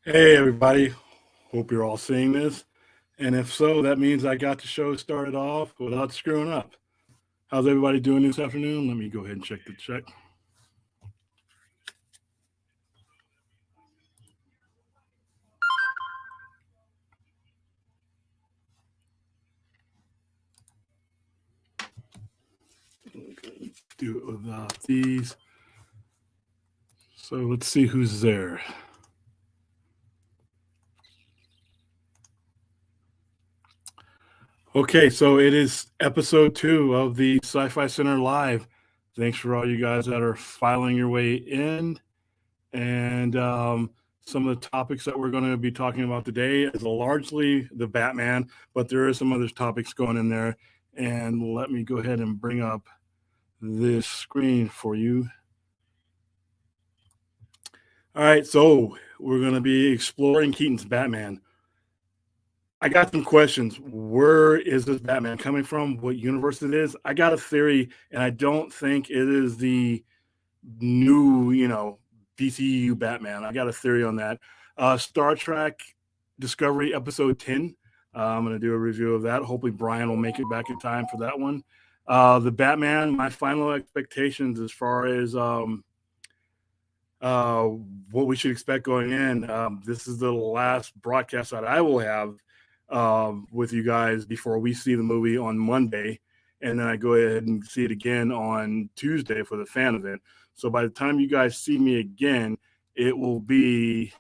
Hey, everybody. Hope you're all seeing this. And if so, that means I got the show started off without screwing up. How's everybody doing this afternoon? Let me go ahead and check the check. Do it without these. So let's see who's there. Okay, so it is episode 2 of the Sci-Fi Center Live. Thanks for all you guys that are filing your way in. And some of the topics that we're going to be talking about today is largely the Batman, but there are some other topics going in there. And let me go ahead and bring up this screen for you. All right, so we're going to be exploring Keaton's Batman. I got some questions. Where is this Batman coming from? What universe it is? I got a theory, and I don't think it is the new, DCU Batman. I got a theory on that. Star Trek Discovery episode 10. I'm going to do a review of that. Hopefully, Brian will make it back in time for that one. The Batman, my final expectations as far as uh, what we should expect going in. This is the last broadcast that I will have with you guys before we see the movie on Monday. And then I go ahead and see it again on Tuesday for the fan event. So by the time you guys see me again, it will be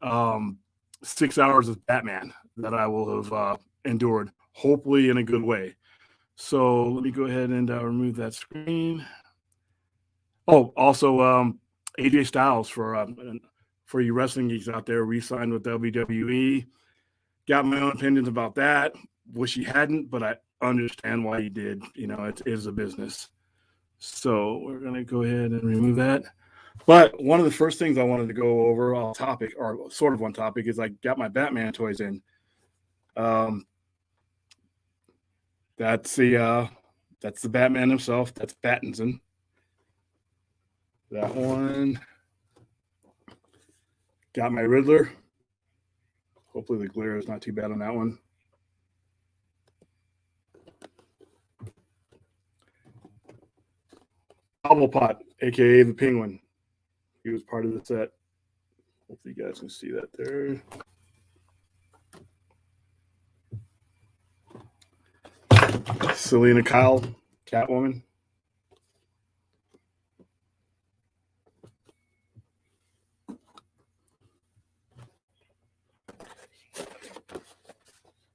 6 hours of Batman that I will have endured, hopefully in a good way. So let me go ahead and remove that screen. Oh, also, AJ Styles for you wrestling geeks out there, re-signed with WWE. Got my own opinions about that. Wish he hadn't, but I understand why he did. It is a business. So we're gonna go ahead and remove that. But one of the first things I wanted to go over on topic, or sort of on topic, is I got my Batman toys in. Um, that's the Batman himself. That's Pattinson. That one. Got my Riddler. Hopefully the glare is not too bad on that one. Cobblepot, aka the Penguin. He was part of the set. Hopefully you guys can see that there. Selena Kyle, Catwoman.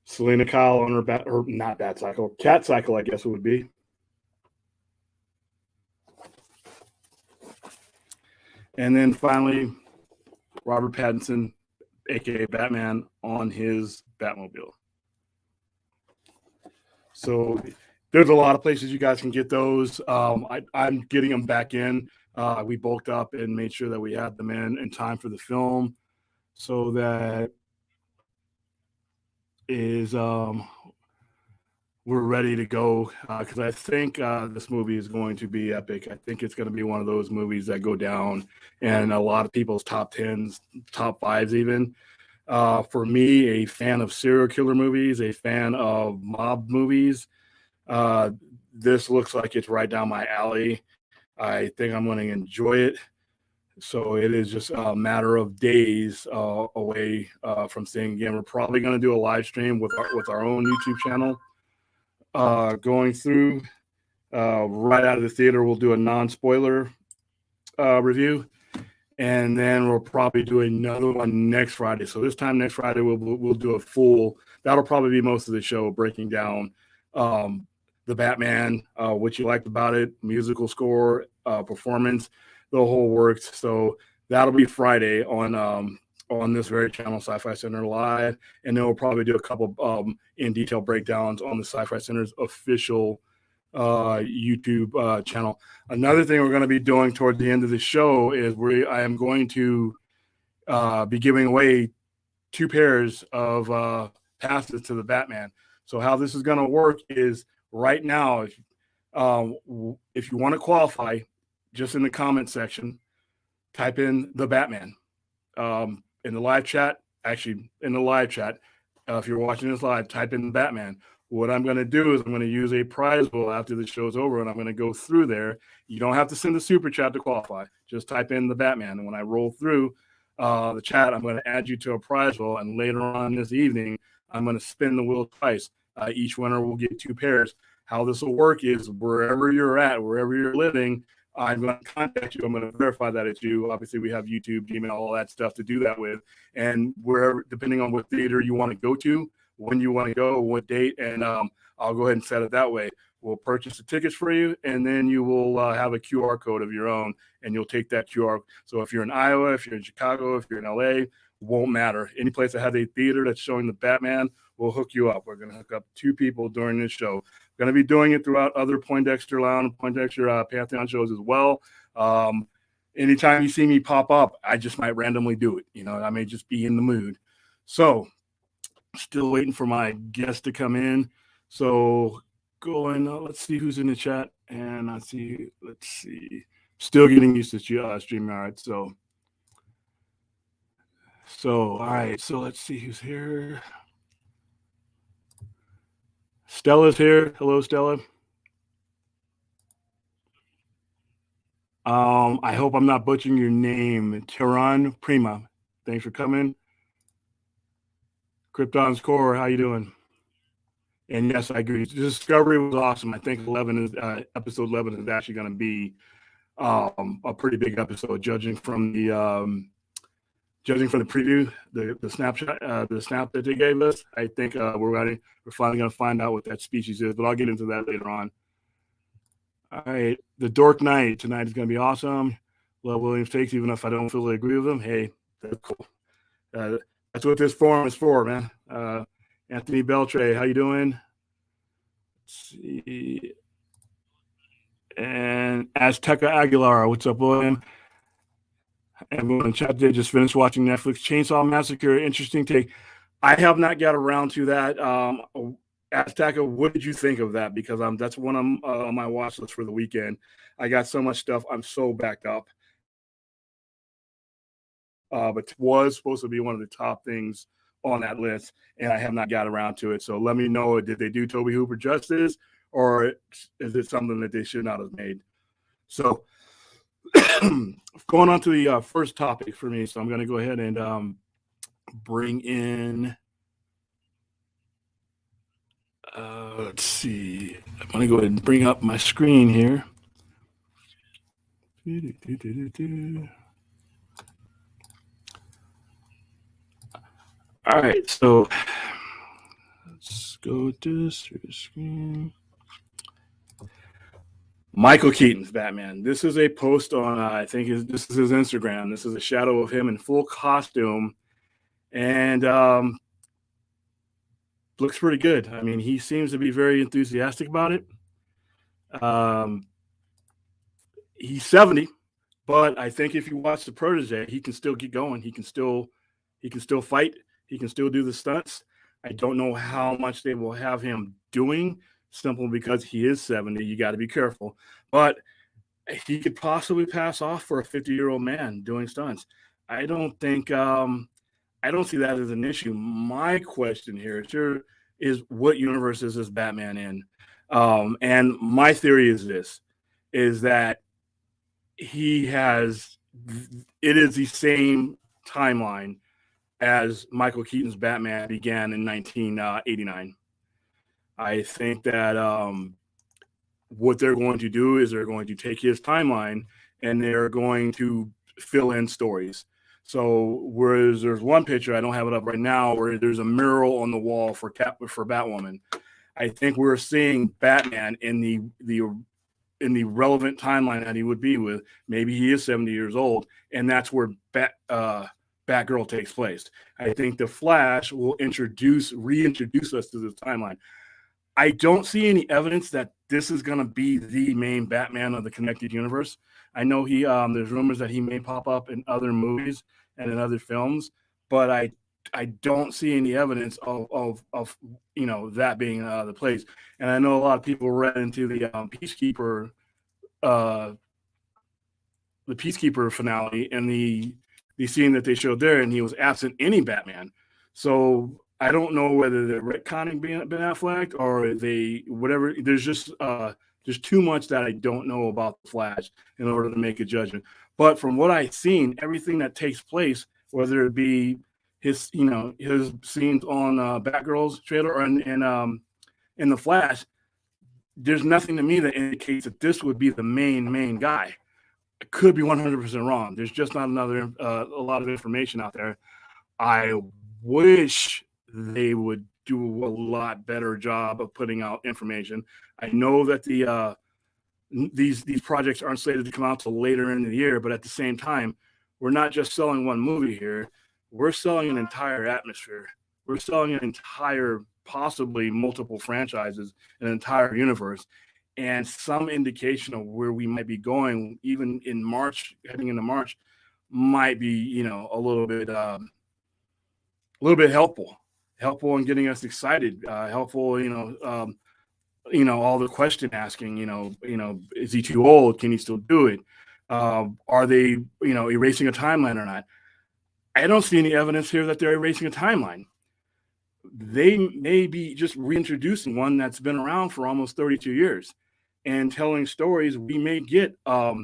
Selena Kyle on her or not Bat Cycle, Cat Cycle, I guess it would be. And then finally, Robert Pattinson, aka Batman, on his Batmobile. So there's a lot of places you guys can get those. I'm getting them back in. We bulked up and made sure that we had them in time for the film, so that is we're ready to go, because I think this movie is going to be epic. I think it's going to be one of those movies that go down in a lot of people's top tens, top fives even. For me, a fan of serial killer movies, a fan of mob movies, uh, this looks like it's right down my alley. I think I'm going to enjoy it. So it is just a matter of days away from seeing again. We're probably going to do a live stream with our own YouTube channel. Going through right out of the theater, we'll do a non-spoiler review, and then we'll probably do another one next Friday. So this time next Friday, we'll do a full. That'll probably be most of the show, breaking down the Batman, what you liked about it, musical score, performance, the whole works. So that'll be Friday on this very channel, Sci-Fi Center Live, and then we'll probably do a couple in detail breakdowns on the Sci-Fi Center's official YouTube channel. Another thing we're going to be doing towards the end of the show is I am going to be giving away 2 pairs of passes to the Batman. So how this is going to work is right now, if you want to qualify, just in the comment section, type in the Batman. in the live chat, actually in the live chat, if you're watching this live, type in Batman. What I'm going to do is I'm going to use a prize pool after the show's over, and I'm going to go through there. You don't have to send a super chat to qualify. Just type in the Batman, and when I roll through the chat, I'm going to add you to a prize pool, and later on this evening, I'm going to spin the wheel twice. Each winner will get 2 pairs. How this will work is wherever you're at, wherever you're living, I'm going to contact you. I'm going to verify that it's you. Obviously, we have YouTube, Gmail, all that stuff to do that with. And wherever, depending on what theater you want to go to, when you want to go, what date, and I'll go ahead and set it that way. We'll purchase the tickets for you, and then you will have a QR code of your own, and you'll take that QR. So if you're in Iowa, if you're in Chicago, if you're in LA, won't matter. Any place that has a theater that's showing the Batman, we'll hook you up. We're going to hook up 2 people during this show. Going to be doing it throughout other Poindexter Lounge, Poindexter Pantheon shows as well. Anytime you see me pop up, I just might randomly do it. You know, I may just be in the mood. So still waiting for my guest to come in. So going, let's see who's in the chat. And let's see. Still getting used to StreamYard. So, all right. So let's see who's here. Stella's here. Hello, Stella. I hope I'm not butchering your name. Tehran Prima. Thanks for coming. Krypton's Core, how you doing? And yes, I agree. Discovery was awesome. I think episode 11 is actually going to be a pretty big episode, judging from the preview, the snapshot, the snap that they gave us. I think we're finally going to find out what that species is, but I'll get into that later on. All right, the Dork Knight tonight is going to be awesome. Love Williams takes, even if I don't fully agree with him. Hey, that's cool. That's what this forum is for, man. Anthony Beltre, how you doing? Let's see. And Azteca Aguilar, what's up, William? Everyone in chat today just finished watching Netflix Chainsaw Massacre. Interesting take. I have not got around to that. Azteca, what did you think of that? Because that's one on my watch list for the weekend. I got so much stuff. I'm so backed up. But was supposed to be one of the top things on that list, and I have not got around to it. So let me know, did they do Tobe Hooper justice, or is it something that they should not have made? So going on to the first topic for me. So I'm going to go ahead and bring in, let's see. I'm going to go ahead and bring up my screen here. All right, so let's go to this screen. Michael Keaton's Batman. This is a post on, I think this is his Instagram. This is a shadow of him in full costume, and looks pretty good. I mean, he seems to be very enthusiastic about it. He's 70, but I think if you watch the protege, he can still get going. He can still fight. He can still do the stunts. I don't know how much they will have him doing, simply because he is 70. You got to be careful. But he could possibly pass off for a 50-year-old man doing stunts. I don't think I don't see that as an issue. My question here is what universe is this Batman in? And my theory is this, is that it is the same timeline as Michael Keaton's Batman began in 1989. I think that what they're going to do is they're going to take his timeline and they're going to fill in stories. So whereas there's one picture, I don't have it up right now, where there's a mural on the wall for Batwoman. I think we're seeing Batman in the relevant timeline that he would be with. Maybe he is 70 years old, and that's where Batgirl takes place. I think the Flash will reintroduce us to this timeline. I don't see any evidence that this is going to be the main Batman of the connected universe. I know there's rumors that he may pop up in other movies and in other films, but I don't see any evidence of that being the place. And I know a lot of people read into the Peacekeeper finale and the the scene that they showed there, and he was absent any Batman. So I don't know whether they're retconning Ben Affleck or they whatever. There's too much that I don't know about the Flash in order to make a judgment. But from what I've seen, everything that takes place, whether it be his his scenes on Batgirl's trailer or in the Flash, there's nothing to me that indicates that this would be the main guy. I could be 100% wrong. There's just not a lot of information out there. I wish they would do a lot better job of putting out information. I know that these projects aren't slated to come out till later in the year, but at the same time, we're not just selling one movie here. We're selling an entire atmosphere. We're selling an entire, possibly multiple franchises, an entire universe, and some indication of where we might be going, even in March, heading into March, might be a little bit helpful in getting us excited, helpful, all the question asking, is he too old? Can he still do it? Are they, erasing a timeline or not? I don't see any evidence here that they're erasing a timeline. They may be just reintroducing one that's been around for almost 32 years and telling stories. We may get a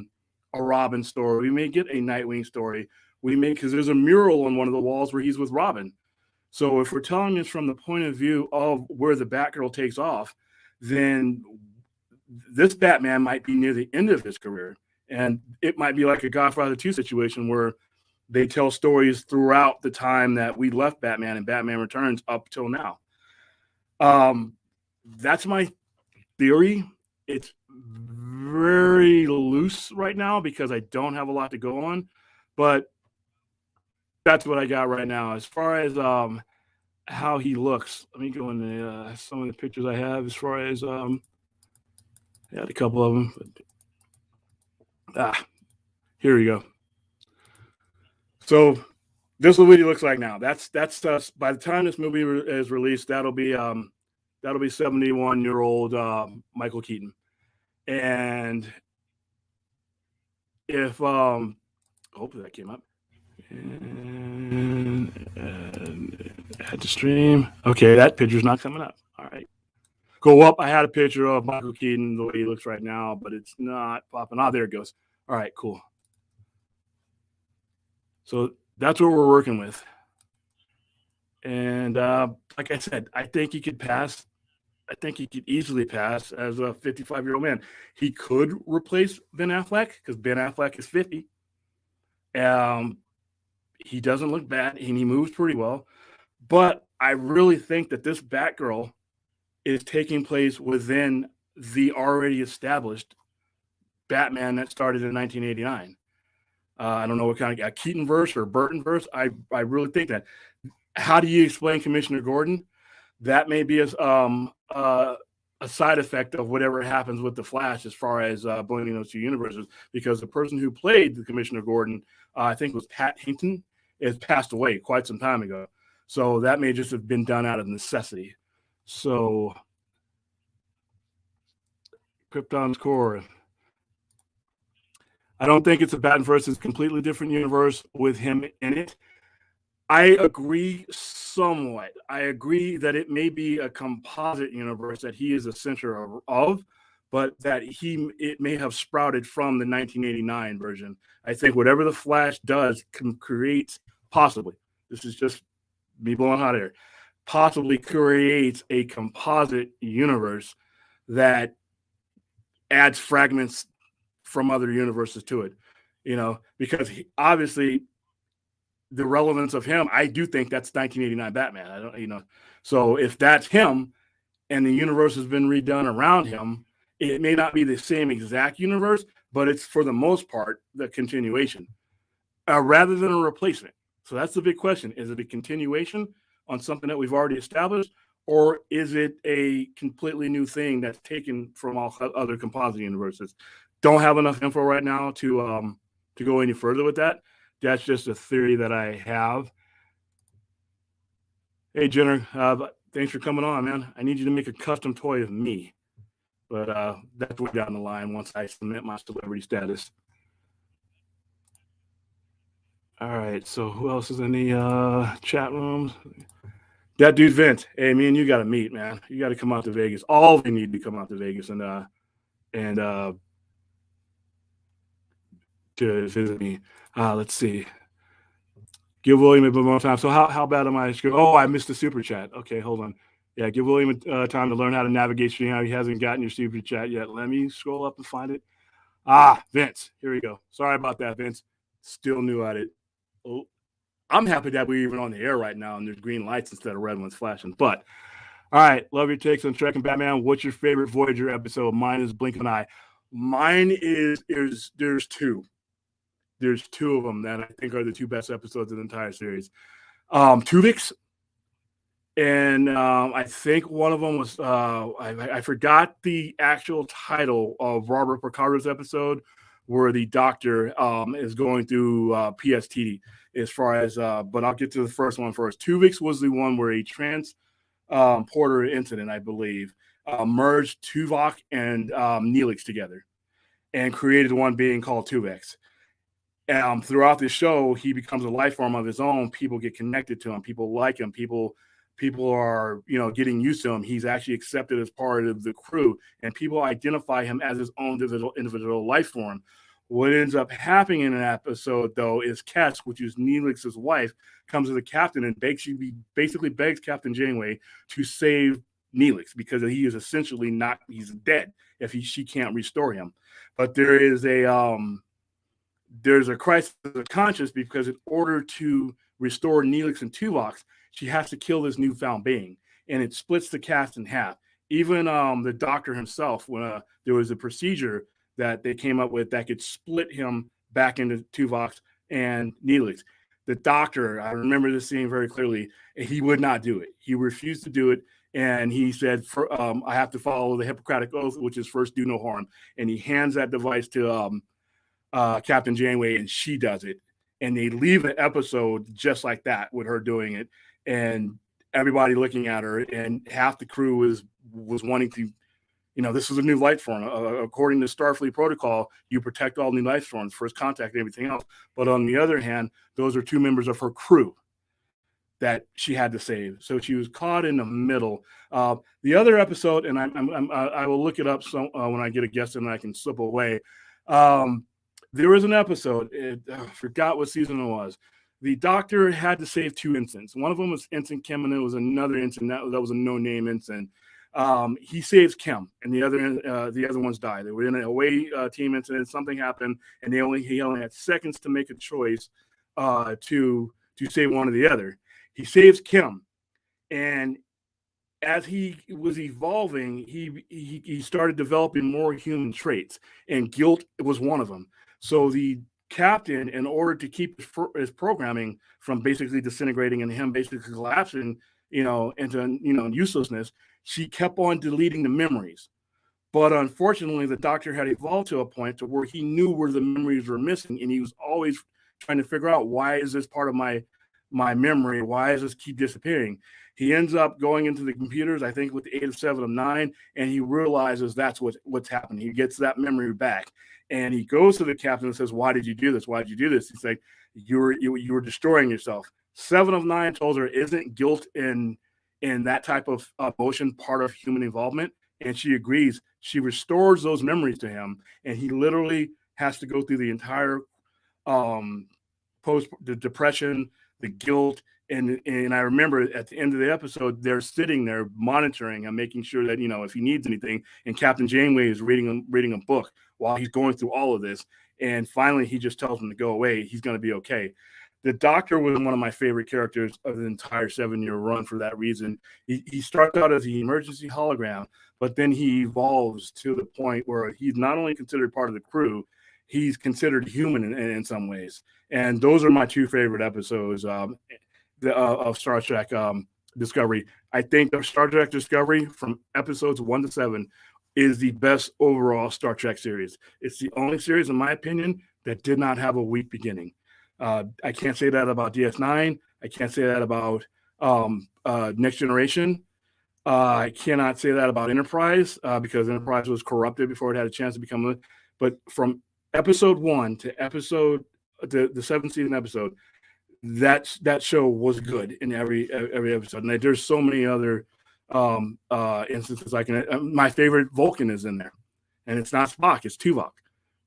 Robin story. We may get a Nightwing story. Because there's a mural on one of the walls where he's with Robin. So if we're telling this from the point of view of where the Batgirl takes off, then this Batman might be near the end of his career. And it might be like a Godfather 2 situation where they tell stories throughout the time that we left Batman and Batman Returns up till now. That's my theory. It's very loose right now because I don't have a lot to go on, but that's what I got right now. As far as how he looks, let me go into some of the pictures I have. As far as I had a couple of them. But, here we go. So this is what he looks like now. That's by the time this movie is released, that'll be 71-year-old Michael Keaton. And if hopefully that came up. And had to stream. Okay, that picture's not coming up. All right. Go up. I had a picture of Michael Keaton the way he looks right now, but it's not popping. Oh, there it goes. All right, cool. So that's what we're working with. And like I said, I think he could pass. I think he could easily pass as a 55-year-old man. He could replace Ben Affleck because Ben Affleck is 50. He doesn't look bad, and he moves pretty well. But I really think that this Batgirl is taking place within the already established Batman that started in 1989. I don't know what kind of Keaton verse or Burton verse. I really think that. How do you explain Commissioner Gordon? That may be a side effect of whatever happens with the Flash as far as blending those two universes, because the person who played the Commissioner Gordon, I think it was Pat Hinton, has passed away quite some time ago. So that may just have been done out of necessity. So Krypton's core. I don't think it's a Batman versus completely different universe with him in it. I agree somewhat. I agree that it may be a composite universe that he is the center of, but that it may have sprouted from the 1989 version. I think whatever the Flash does can create, possibly, this is just me blowing hot air, possibly creates a composite universe that adds fragments from other universes to it, because obviously the relevance of him, I do think that's 1989 Batman. I don't, so if that's him and the universe has been redone around him, it may not be the same exact universe, but it's for the most part the continuation rather than a replacement. So that's the big question. Is it a continuation on something that we've already established, or is it a completely new thing that's taken from all other composite universes? Don't have enough info right now to go any further with that. That's just a theory that I have. Hey, Jenner, thanks for coming on, man. I need you to make a custom toy of me. But that's way down the line once I submit my celebrity status. All right. So who else is in the chat rooms? That dude Vince. Hey, me and you got to meet, man. You got to come out to Vegas. All of you need to come out to Vegas and to visit me. Let's see. Give William a bit more time. So how bad am I? Oh, I missed the super chat. Okay, hold on. Yeah, give William time to learn how to navigate stream. He hasn't gotten your super chat yet. Let me scroll up and find it. Vince. Here we go. Sorry about that, Vince. Still new at it. Oh, I'm happy that we're even on the air right now and there's green lights instead of red ones flashing. But all right, love your takes on Trek and Batman. What's your favorite Voyager episode? Mine is Blink of an Eye. Mine is there's two. There's two of them that I think are the two best episodes of the entire series. Tuvix, and I think one of them was I forgot the actual title of Robert Picardo's episode where the doctor is going through PSTD as far as but I'll get to the first one first. Tuvix was the one where a transporter incident, I believe, merged Tuvok and Neelix together and created one being called Tuvix. Throughout the show, he becomes a life form of his own. People get connected to him. People like him. People are, getting used to him. He's actually accepted as part of the crew, and people identify him as his own individual life form. What ends up happening in an episode, though, is Kes, which is Neelix's wife, comes to the captain and basically begs Captain Janeway to save Neelix because he is essentially he's dead if she can't restore him. But there's a crisis of conscience because in order to restore Neelix and Tuvok, she has to kill this newfound being, and it splits the cast in half. Even the doctor himself, when there was a procedure that they came up with that could split him back into Tuvok and Neelix. The doctor, I remember this scene very clearly, he would not do it. He refused to do it, and he said, I have to follow the Hippocratic Oath, which is first do no harm. And he hands that device to Captain Janeway, and she does it. And they leave an episode just like that with her doing it, and everybody looking at her, and half the crew was wanting to, this is a new life form. According to Starfleet protocol, you protect all new life forms, first contact, and everything else. But on the other hand, those are two members of her crew that she had to save. So she was caught in the middle. The other episode, and I will look it up when I get a guest and I can slip away. There was an episode, I forgot what season it was. The doctor had to save two ensigns. One of them was Ensign Kim, and it was another ensign that was a no-name ensign. He saves Kim, and the other ones died. They were in an away team incident. Something happened, and he only had seconds to make a choice to save one or the other. He saves Kim, and as he was evolving, he started developing more human traits, and guilt was one of them. So the captain, in order to keep his programming from basically disintegrating and him basically collapsing, into uselessness, she kept on deleting the memories. But unfortunately, the doctor had evolved to a point to where he knew where the memories were missing, and he was always trying to figure out, why is this part of my memory? Why does this keep disappearing? He ends up going into the computers, I think with the 8 of 7 of 9, and he realizes that's what's happening. He gets that memory back, and he goes to the captain and says, "Why did you do this? Why did you do this?" He's like, "You were destroying yourself." 7 of 9 told her, "Isn't guilt in that type of emotion part of human involvement?" And she agrees. She restores those memories to him, and he literally has to go through the entire the depression, the guilt, and I remember at the end of the episode, they're sitting there monitoring and making sure that if he needs anything. And Captain Janeway is reading a book while he's going through all of this. And finally, he just tells him to go away. He's going to be okay. The Doctor was one of my favorite characters of the entire 7-year run for that reason. He starts out as the emergency hologram, but then he evolves to the point where he's not only considered part of the crew, he's considered human in some ways. And those are my two favorite episodes of Star Trek Discovery. I think the Star Trek Discovery from episodes 1 to 7 is the best overall Star Trek series. It's the only series, in my opinion, that did not have a weak beginning. I can't say that about DS9. I can't say that about Next Generation. I cannot say that about Enterprise because Enterprise was corrupted before it had a chance to become. But from episode 1 to the 7th season episode, that show was good in every episode. And there's so many other instances I can. My favorite Vulcan is in there, and it's not Spock, it's Tuvok.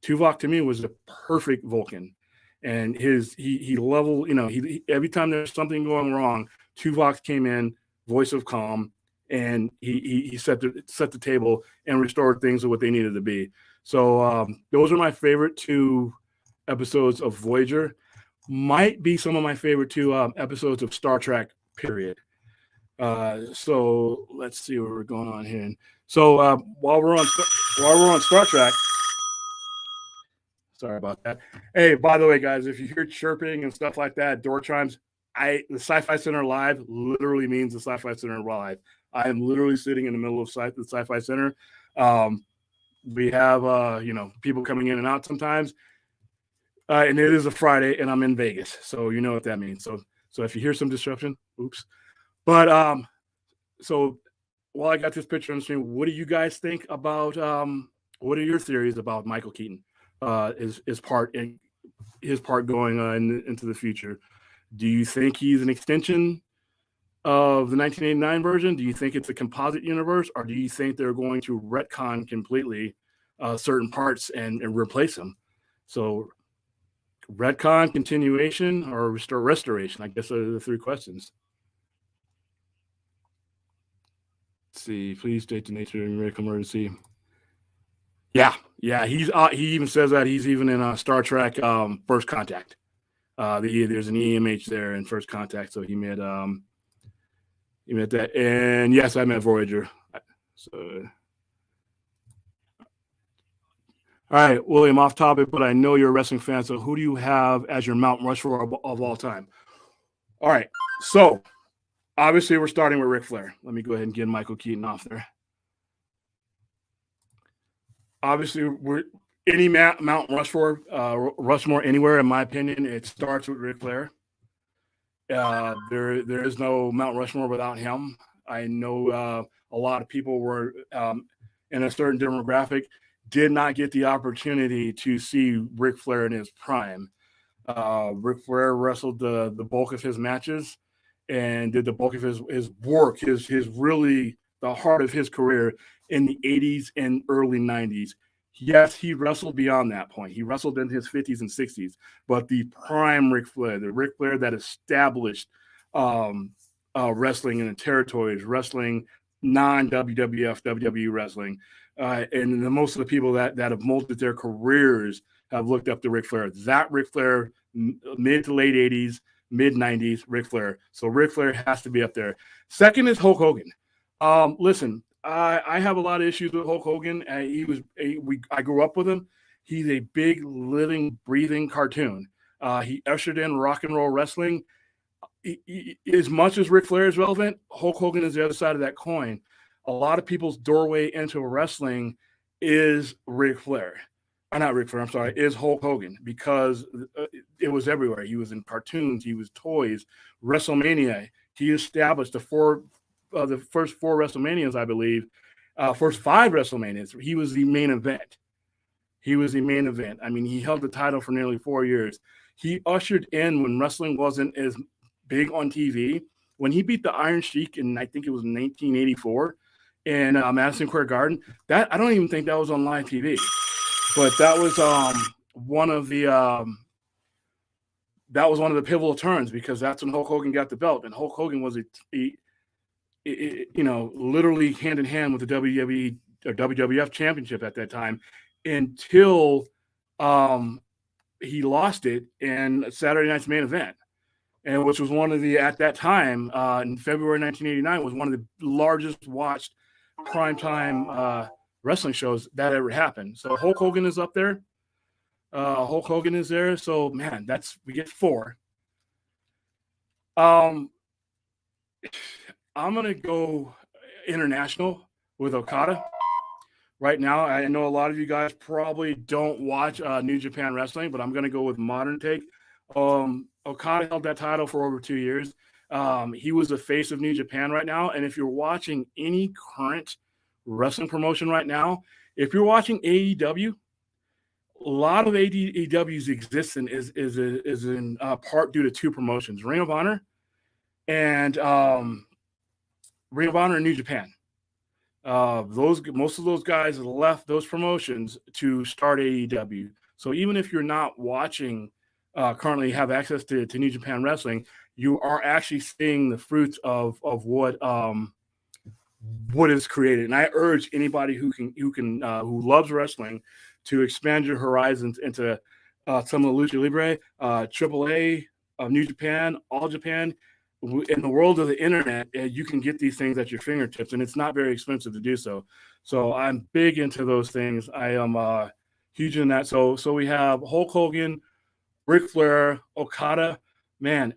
Tuvok to me was the perfect Vulcan, and he level, he every time there's something going wrong, Tuvok came in, voice of calm, and he set the table and restored things to what they needed to be. So those are my favorite 2 episodes of Voyager. Might be some of my favorite 2 episodes of Star Trek, period. So let's see where we're going on here. So while we're on Star Trek, sorry about that. Hey, by the way, guys, if you hear chirping and stuff like that, door chimes, the Sci-Fi Center Live literally means the Sci-Fi Center Live. I am literally sitting in the middle of the Sci-Fi Center. We have people coming in and out sometimes. And it is a Friday, and I'm in Vegas, so you know what that means. So if you hear some disruption, oops. But so while I got this picture on the screen, what do you guys think about? What are your theories about Michael Keaton? His part going into the future? Do you think he's an extension of the 1989 version? Do you think it's a composite universe, or do you think they're going to retcon completely certain parts and replace them? So retcon, continuation, or restoration? I guess those are the 3 questions. Let's see. Please state the nature of medical emergency. Yeah. He even says that he's even in Star Trek First Contact. There's an EMH there in First Contact, so he met that. And yes, I met Voyager. So. All right, William, off topic, but I know you're a wrestling fan, so who do you have as your Mount Rushmore of all time? All right, so obviously we're starting with Ric Flair. Let me go ahead and get Michael Keaton off there. Obviously, any Mount Rushmore anywhere, in my opinion, it starts with Ric Flair. There is no Mount Rushmore without him. I know a lot of people were in a certain demographic did not get the opportunity to see Ric Flair in his prime. Ric Flair wrestled the bulk of his matches and did the bulk of his work, his really the heart of his career in the 80s and early 90s. Yes, he wrestled beyond that point. He wrestled in his 50s and 60s, but the prime Ric Flair, the Ric Flair that established wrestling in the territories, wrestling non-WWF, WWE wrestling, and most of the people that have molded their careers have looked up to Ric Flair. That Ric Flair, mid to late 80s, mid 90s, Ric Flair. So Ric Flair has to be up there. Second is Hulk Hogan. Listen, I have a lot of issues with Hulk Hogan. I grew up with him. He's a big, living, breathing cartoon. He ushered in rock and roll wrestling. As much as Ric Flair is relevant, Hulk Hogan is the other side of that coin. A lot of people's doorway into wrestling is Ric Flair. Not Ric Flair, I'm sorry, is Hulk Hogan, because it was everywhere. He was in cartoons, he was toys, WrestleMania. He established the first 4 WrestleManias, I believe, first 5 WrestleManias. He was the main event. I mean, he held the title for nearly 4 years. He ushered in when wrestling wasn't as big on TV. When he beat the Iron Sheik in, I think it was 1984 in Madison Square Garden, that I don't even think that was on live TV. But that was one of the pivotal turns, because that's when Hulk Hogan got the belt, and Hulk Hogan was literally hand in hand with the WWE or WWF championship at that time, until he lost it in Saturday Night's Main Event, and which was one of the, at that time in February 1989, was one of the largest watched primetime wrestling shows that ever happened. So Hulk Hogan is up there. Hulk Hogan is there. So man, we get 4. I'm gonna go international with Okada. Right now, I know a lot of you guys probably don't watch New Japan Wrestling, but I'm gonna go with modern take. Okada held that title for over 2 years. He was the face of New Japan right now, and if you're watching any current wrestling promotion right now, if you're watching AEW, a lot of AEW's existence is in part due to two promotions: Ring of Honor and New Japan. Those most of those guys left those promotions to start AEW. So even if you're not watching currently, have access to New Japan Wrestling, you are actually seeing the fruits of what is created. And I urge anybody who who loves wrestling to expand your horizons into some of the Lucha Libre, AAA, New Japan, All Japan. In the world of the internet, you can get these things at your fingertips, and it's not very expensive to do so. So I'm big into those things. I am huge in that. So we have Hulk Hogan, Ric Flair, Okada. Man,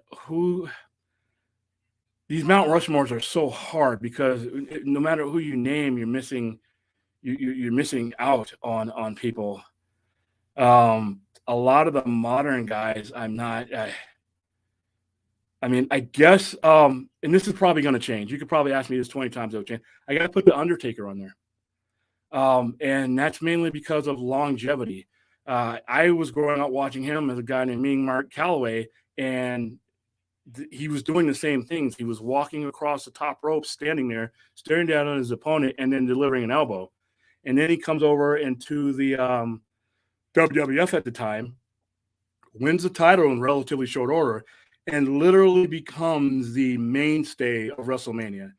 these Mount Rushmores are so hard because no matter who you name, you're missing out on people. A lot of the modern guys, I'm not. I mean, I guess, and this is probably going to change. You could probably ask me this 20 times. It'll change. I got to put the Undertaker on there, and that's mainly because of longevity. I was growing up watching him as a guy named Mark Calloway, and he was doing the same things. He was walking across the top rope, standing there, staring down on his opponent, and then delivering an elbow. And then he comes over into the WWF at the time, wins the title in relatively short order, and literally becomes the mainstay of WrestleMania.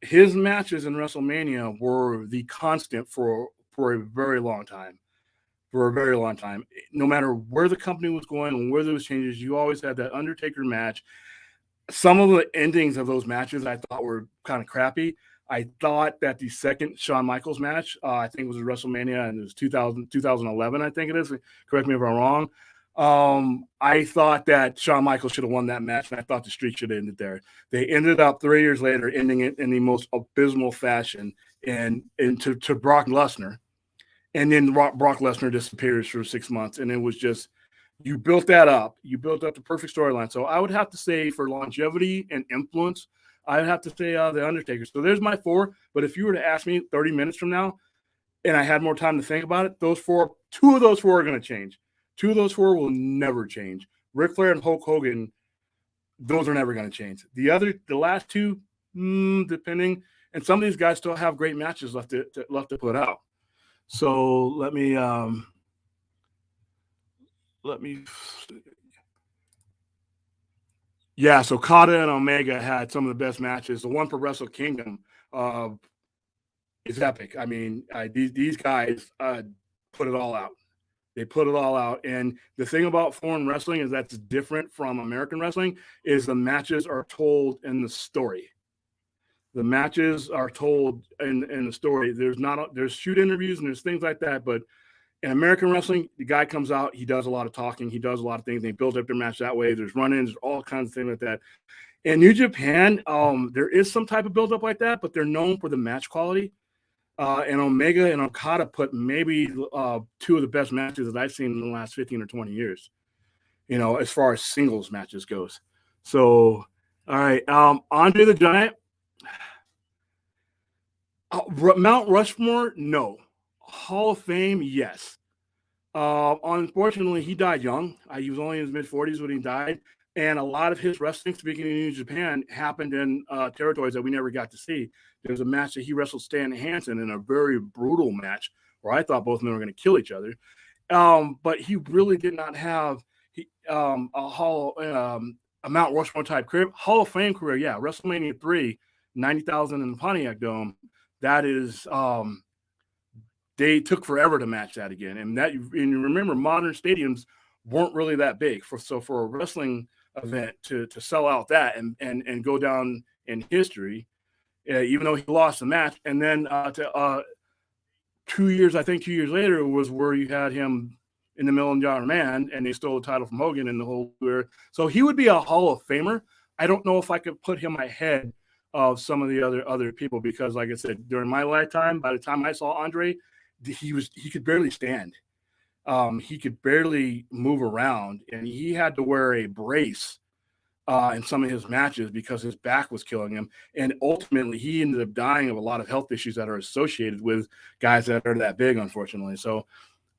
His matches in WrestleMania were the constant for a very long time. For a very long time. No matter where the company was going and where there was changes, you always had that Undertaker match. Some of the endings of those matches I thought were kind of crappy. I thought that the second Shawn Michaels match, I think it was WrestleMania, and it was 2011, I think it is. Correct me if I'm wrong. I thought that Shawn Michaels should have won that match, and I thought the streak should have ended there. They ended up 3 years later ending it in the most abysmal fashion and to Brock Lesnar. And then Brock Lesnar disappears for 6 months, and it was just, you built that up. You built up the perfect storyline. So I would have to say, for longevity and influence, I would have to say The Undertaker. So there's my four. But if you were to ask me 30 minutes from now, and I had more time to think about it, two of those four are going to change. Two of those four will never change. Ric Flair and Hulk Hogan, those are never going to change. The last two, depending. And some of these guys still have great matches left to put out. So let me. Yeah, so Kata and Omega had some of the best matches. The one for Wrestle Kingdom is epic. I mean, these guys put it all out. They put it all out. And the thing about foreign wrestling is that's different from American wrestling is the matches are told in the story. The matches are told in the story. There's shoot interviews and there's things like that. But in American wrestling, the guy comes out, he does a lot of talking, he does a lot of things. They build up their match that way. There's run-ins, there's all kinds of things like that. In New Japan, there is some type of build-up like that, but they're known for the match quality. And Omega and Okada put maybe two of the best matches that I've seen in the last 15 or 20 years, as far as singles matches goes. So, all right. Andre the Giant. Mount Rushmore, no. Hall of Fame, yes. Unfortunately, he died young. He was only in his mid-40s when he died. And a lot of his wrestling, speaking in New Japan, happened in territories that we never got to see. There was a match that he wrestled Stan Hansen in a very brutal match where I thought both men were going to kill each other. But he really did not have a Mount Rushmore type career. Hall of Fame career, yeah. WrestleMania 3, 90,000 in the Pontiac Dome. That is, they took forever to match that again. And you remember, modern stadiums weren't really that big. For a wrestling event to sell out that and go down in history, even though he lost the match. And then 2 years later was where you had him in the $1 Million Man, and they stole the title from Hogan and the whole career. So he would be a Hall of Famer. I don't know if I could put him ahead of some of the other people, because like I said, during my lifetime, by the time I saw Andre, he could barely stand. He could barely move around, and he had to wear a brace in some of his matches because his back was killing him. And ultimately, he ended up dying of a lot of health issues that are associated with guys that are that big, unfortunately. So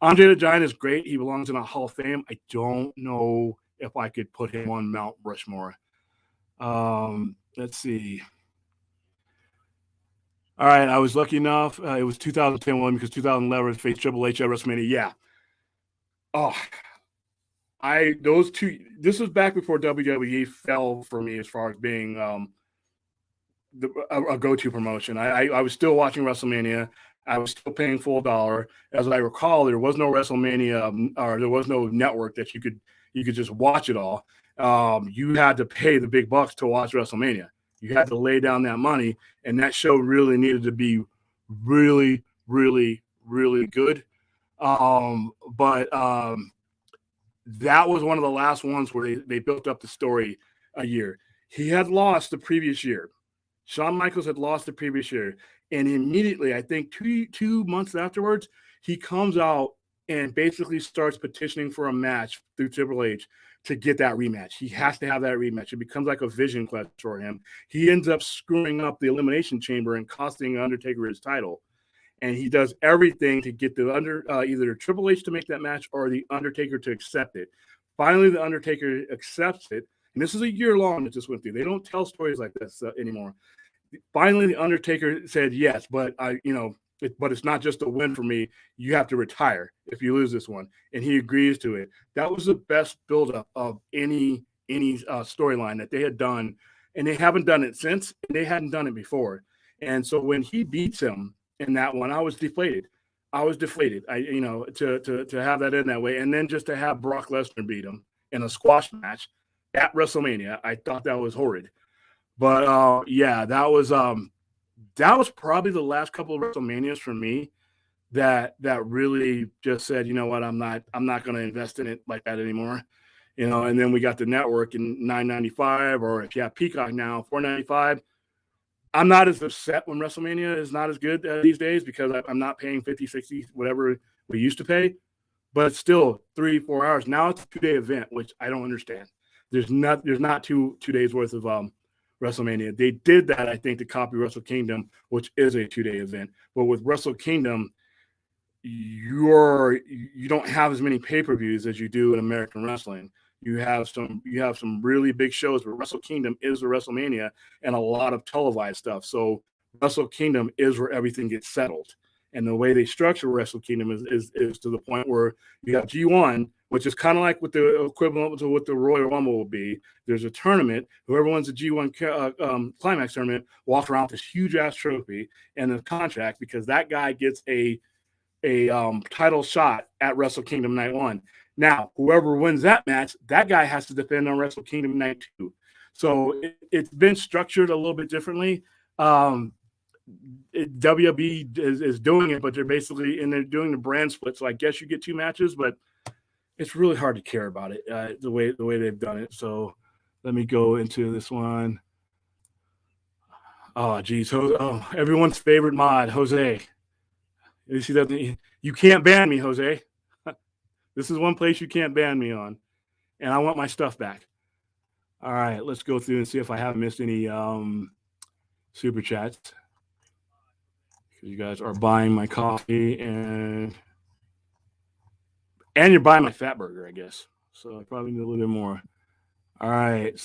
Andre the Giant is great. He belongs in a Hall of Fame. I don't know if I could put him on Mount Rushmore. Let's see. All right, I was lucky enough. It was 2010 one because 2011 faced Triple H at WrestleMania. Yeah. Oh, those two. This was back before WWE fell for me as far as being a go-to promotion. I was still watching WrestleMania. I was still paying full dollar. As I recall, there was no WrestleMania or there was no network that you could just watch it all. You had to pay the big bucks to watch WrestleMania. You had to lay down that money, and that show really needed to be really, really, really good. But that was one of the last ones where they built up the story a year. He had lost the previous year. Shawn Michaels had lost the previous year. And immediately, I think two months afterwards, he comes out and basically starts petitioning for a match through Triple H to get that rematch. He has to have that rematch. It becomes like a vision quest for him. He ends up screwing up the Elimination Chamber and costing Undertaker his title. And he does everything to get either Triple H to make that match or the Undertaker to accept it. Finally, the Undertaker accepts it. And this is a year long that just went through. They don't tell stories like this anymore. Finally, the Undertaker said yes, but but it's not just a win for me. You have to retire if you lose this one, and he agrees to it. That was the best buildup of any storyline that they had done, and they haven't done it since. And they hadn't done it before, and so when he beats him in that one, I was deflated. To have that in that way, and then just to have Brock Lesnar beat him in a squash match at WrestleMania, I thought that was horrid. But yeah, that was probably the last couple of WrestleManias for me that really just said, you know what, I'm not going to invest in it like that anymore. And then we got the network in $9.95, or if you have Peacock now, $4.95. I'm not as upset when WrestleMania is not as good these days because I'm not paying 50, 60, whatever we used to pay. But it's still 3-4 hours. Now it's a 2-day event, which I don't understand. There's not two days worth of WrestleMania. They did that, I think, to copy Wrestle Kingdom, which is a 2-day event. But with Wrestle Kingdom, you don't have as many pay-per-views as you do in American wrestling. You have some really big shows, but Wrestle Kingdom is the WrestleMania and a lot of televised stuff. So Wrestle Kingdom is where everything gets settled. And the way they structure Wrestle Kingdom is to the point where you have G1, which is kind of like what the equivalent to what the Royal Rumble will be. There's a tournament. Whoever wins the G1 climax tournament walks around with this huge ass trophy and a contract because that guy gets a title shot at Wrestle Kingdom Night 1. Now, whoever wins that match, that guy has to defend on Wrestle Kingdom Night 2. So it's been structured a little bit differently. WWE is doing it, but they're doing the brand split. So I guess you get 2 matches, but it's really hard to care about it the way they've done it. So let me go into this one. Oh, geez. Everyone's favorite mod, Jose. You see that? You can't ban me, Jose. This is one place you can't ban me on. And I want my stuff back. All right, let's go through and see if I haven't missed any super chats. You guys are buying my coffee and you're buying my fat burger, I guess. So I probably need a little bit more. All right.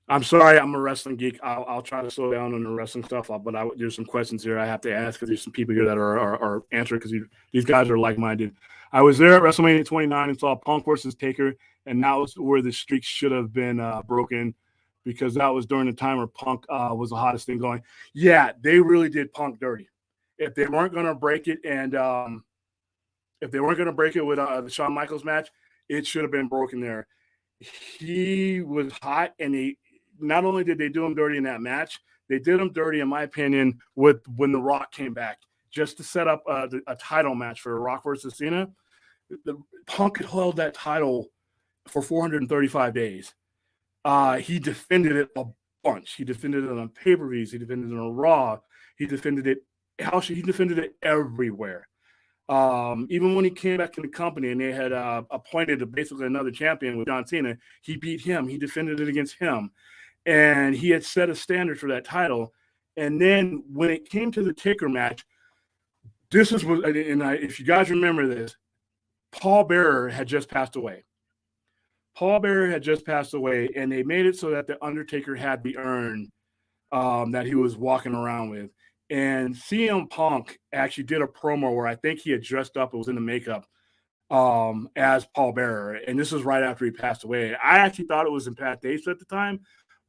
I'm sorry, I'm a wrestling geek. I'll try to slow down on the wrestling stuff, but there's some questions here I have to ask because there's some people here that are answering because these guys are like-minded. I was there at WrestleMania 29 and saw Punk versus Taker, and that was where the streak should have been broken because that was during the time where Punk was the hottest thing going. Yeah, they really did Punk dirty. If they weren't going to break it with the Shawn Michaels match, it should have been broken there. He was hot, and not only did they do him dirty in that match, they did him dirty, in my opinion, when The Rock came back just to set up a title match for Rock versus Cena. Punk had held that title for 435 days. He defended it a bunch. He defended it on pay-per-views. He defended it on Raw. He defended it everywhere. Even when he came back to the company and they had appointed basically another champion with John Cena, he beat him. He defended it against him. And he had set a standard for that title. And then when it came to the Taker match, This is what, if you guys remember this, Paul Bearer had just passed away. Paul Bearer had just passed away, and they made it so that the Undertaker had the urn that he was walking around with. And CM Punk actually did a promo where I think he had dressed up, it was in the makeup, as Paul Bearer. And this was right after he passed away. I actually thought it was in Pat Davis at the time,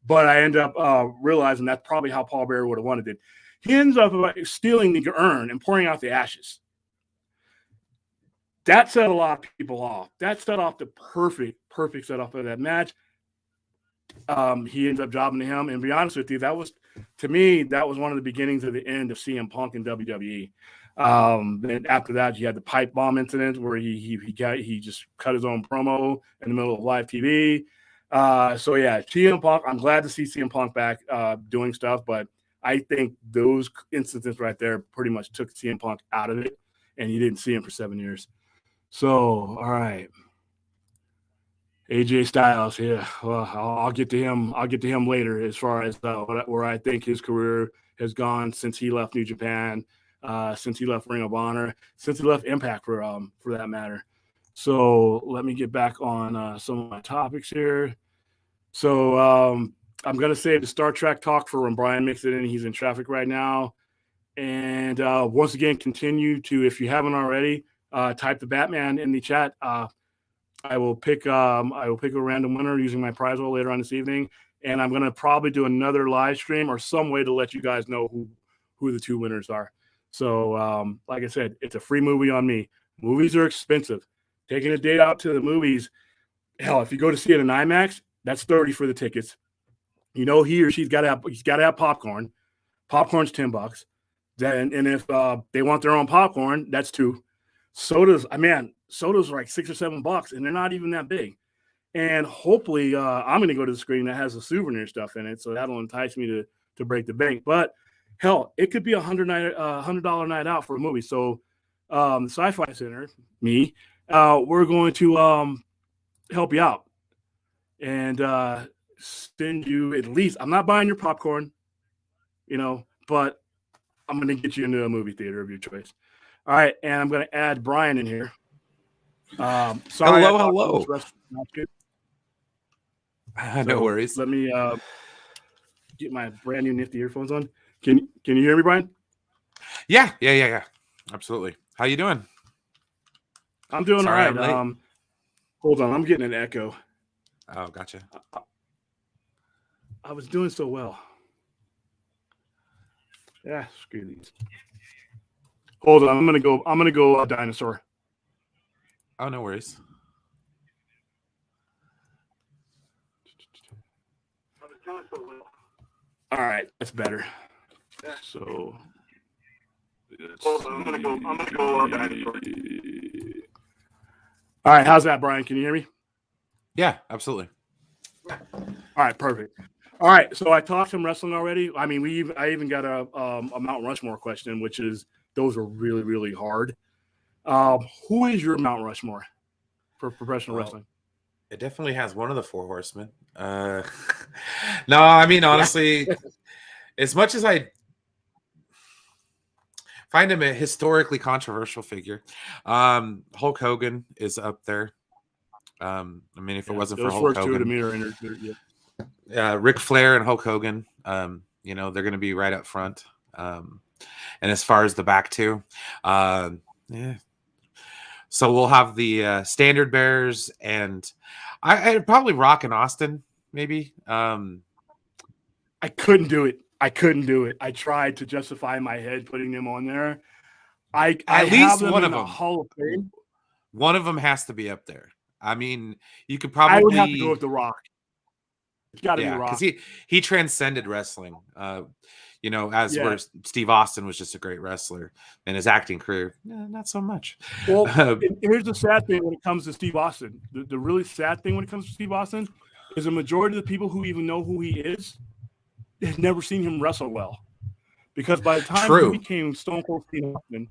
but I ended up realizing that's probably how Paul Bearer would have wanted it. He ends up stealing the urn and pouring out the ashes. That set a lot of people off. That set off the perfect setup of that match. He ends up jobbing to him. And to be honest with you, that was one of the beginnings of the end of CM Punk in WWE. And after that, you had the pipe bomb incident where he just cut his own promo in the middle of live TV. So yeah, CM Punk. I'm glad to see CM Punk back doing stuff, but I think those instances right there pretty much took CM Punk out of it, and you didn't see him for 7 years. So all right. AJ Styles, yeah. Well, I'll get to him. I'll get to him later as far as where I think his career has gone since he left New Japan, since he left Ring of Honor, since he left Impact for that matter. So let me get back on some of my topics here. So I'm gonna save the Star Trek talk for when Brian makes it in. He's in traffic right now. And once again, continue to, if you haven't already, type the Batman in the chat. I will pick a random winner using my prize roll later on this evening, and I'm gonna probably do another live stream or some way to let you guys know who the two winners are. So, like I said, it's a free movie on me. Movies are expensive. Taking a date out to the movies, hell, if you go to see it in IMAX, that's $30 for the tickets. You know, he or she's got to have popcorn. Popcorn's $10. Then, and if they want their own popcorn, that's $2. Sodas are like $6 or $7, and they're not even that big. And hopefully, I'm going to go to the screen that has the souvenir stuff in it, so that'll entice me to break the bank. But hell, it could be $100 night out for a movie. So, the Sci-Fi Center, we're going to help you out and send you at least. I'm not buying your popcorn, but I'm going to get you into a movie theater of your choice. All right, and I'm going to add Brian in here. Sorry. Hello. No worries. Let me get my brand new nifty earphones on. Can you hear me, Brian? Yeah. Absolutely. How you doing? I'm doing all right. Hold on, I'm getting an echo. Oh, gotcha. I was doing so well. Yeah, screw these. Hold on, I'm gonna go dinosaur. Oh, no worries. All right, that's better. So, hold on, I'm gonna go dinosaur. All right, how's that, Brian? Can you hear me? Yeah, absolutely. All right, perfect. All right, so I talked some wrestling already. I mean, I even got a Mount Rushmore question, which is those are really, really hard. Who is your Mount Rushmore for professional wrestling? It definitely has one of the four horsemen. No, I mean, honestly, as much as I find him a historically controversial figure, Hulk Hogan is up there. I mean, if it wasn't for Hulk Hogan, Ric Flair and Hulk Hogan, they're going to be right up front. And as far as the back two, yeah. So we'll have the standard bearers, and I'd probably Rock and Austin, maybe. I couldn't do it. I tried to justify in my head putting them on there. At least one of them. Hall of Fame. One of them has to be up there. I mean, you could probably. I would have to go with The Rock. It's got to be Rock. Because he transcended wrestling. Where Steve Austin was just a great wrestler, and his acting career, not so much. Well, here's the sad thing when it comes to Steve Austin. The really sad thing when it comes to Steve Austin is the majority of the people who even know who he is have never seen him wrestle well. Because by the time he became Stone Cold Steve Austin,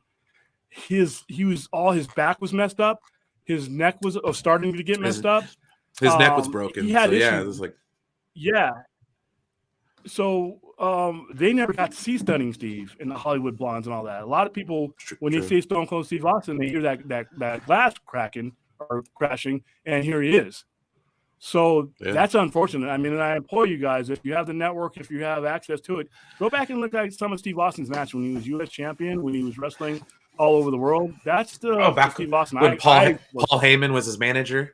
his back was messed up. His neck was starting to get messed up. His neck was broken. He had issues. It was like. Yeah. So they never got to see Stunning Steve and the Hollywood Blondes and all that. A lot of people, when they say Stone Cold Steve Austin, they hear that glass cracking or crashing, and here he is. So that's unfortunate. I mean, and I implore you guys, if you have the network, if you have access to it, go back and look at some of Steve Austin's match when he was U.S. champion, when he was wrestling all over the world. That's the Steve Austin. When Paul Heyman was his manager.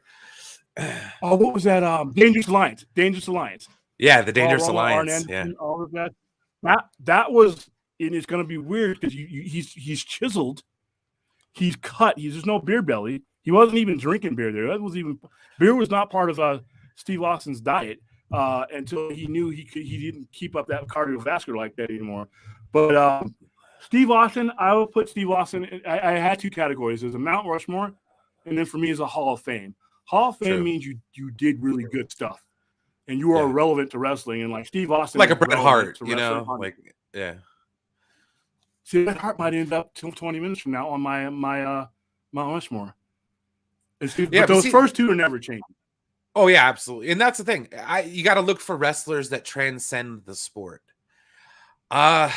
Oh, what was that? Dangerous Alliance. Dangerous Alliance. Yeah, the Dangerous Alliance. Yeah, all of that. That was, and it's going to be weird because he's chiseled, he's cut. There's no beer belly. He wasn't even drinking beer there. Beer was not part of Steve Austin's diet until he knew he didn't keep up that cardiovascular like that anymore. But Steve Austin, I will put Steve Austin. I had two categories: there's a Mount Rushmore, and then for me is a Hall of Fame. Hall of Fame means you did really good stuff, and you are relevant to wrestling. And like Steve Austin, like a Bret Hart, like See, Bret Hart might end up till 20 minutes from now on my Mount Rushmore. But those first two are never changing. Oh yeah, absolutely, and that's the thing. You got to look for wrestlers that transcend the sport. Who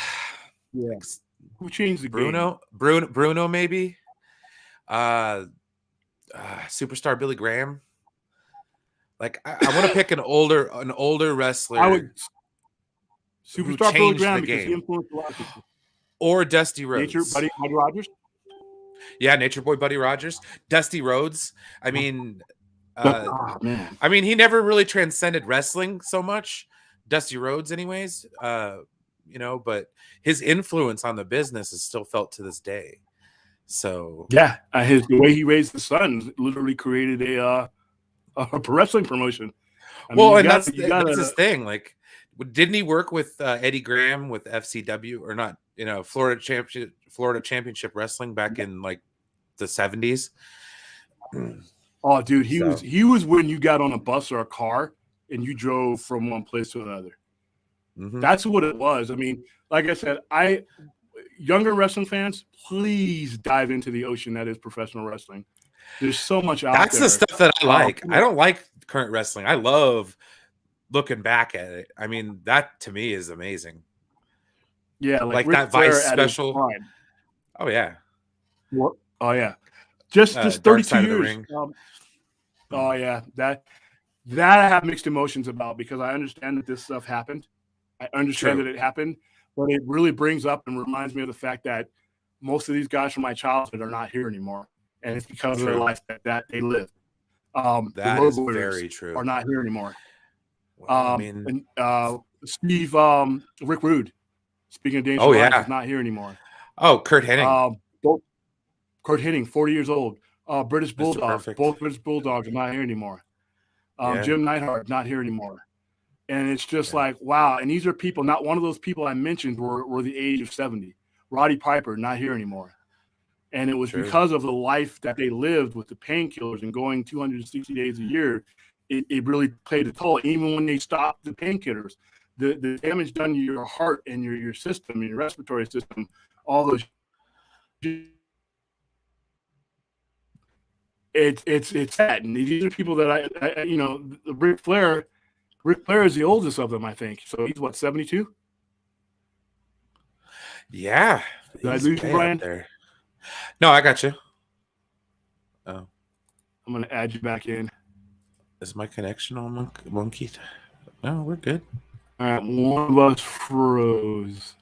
changed the game? Bruno, maybe. Superstar Billy Graham. Like I want to pick an older wrestler. I would Superstar Billy Graham because he influenced a lot of people. Or Dusty Rhodes. Nature Buddy Rogers. Yeah, Nature Boy Buddy Rogers. Dusty Rhodes. I mean, he never really transcended wrestling so much. Dusty Rhodes, anyways. But his influence on the business is still felt to this day. So the way he raised the sons literally created a wrestling promotion. That's his thing. Like, didn't he work with Eddie Graham with FCW or not? Florida Championship Wrestling back in like the 70s. Oh, dude, he was when you got on a bus or a car and you drove from one place to another. Mm-hmm. That's what it was. I mean, like I said, younger wrestling fans, please dive into the ocean that is professional wrestling. There's so much out there. That's the stuff that I like. I don't like current wrestling. I love looking back at it. I mean, that to me is amazing. Yeah, like that Vice special. Oh yeah. Oh yeah. Just 32 years. Oh yeah, that I have mixed emotions about because I understand that this stuff happened. I understand that it happened, but it really brings up and reminds me of the fact that most of these guys from my childhood are not here anymore, and it's because of their life that they lived. That is very true. Are not here anymore. Well, Steve, Rick Rude. Speaking of Dangerous Alliance, is not here anymore. Oh, Kurt Hennig. Kurt Hennig, 40 years old. British Bulldogs. Both British Bulldogs are not here anymore. Jim Neidhart, not here anymore. And it's just like, wow. And these are people, not one of those people I mentioned were the age of 70. Roddy Piper, not here anymore. And it was because of the life that they lived with the painkillers and going 260 days a year. It really played a toll. Even when they stopped the painkillers, the damage done to your heart and your system, your respiratory system, all those. It's sad. And these are people that I Ric Flair is the oldest of them, I think. So he's what, 72? Yeah. Did I lose you, Brian? There. No, I got you. Oh. I'm gonna add you back in. Is my connection on monkey? No, we're good. All right, one of us froze.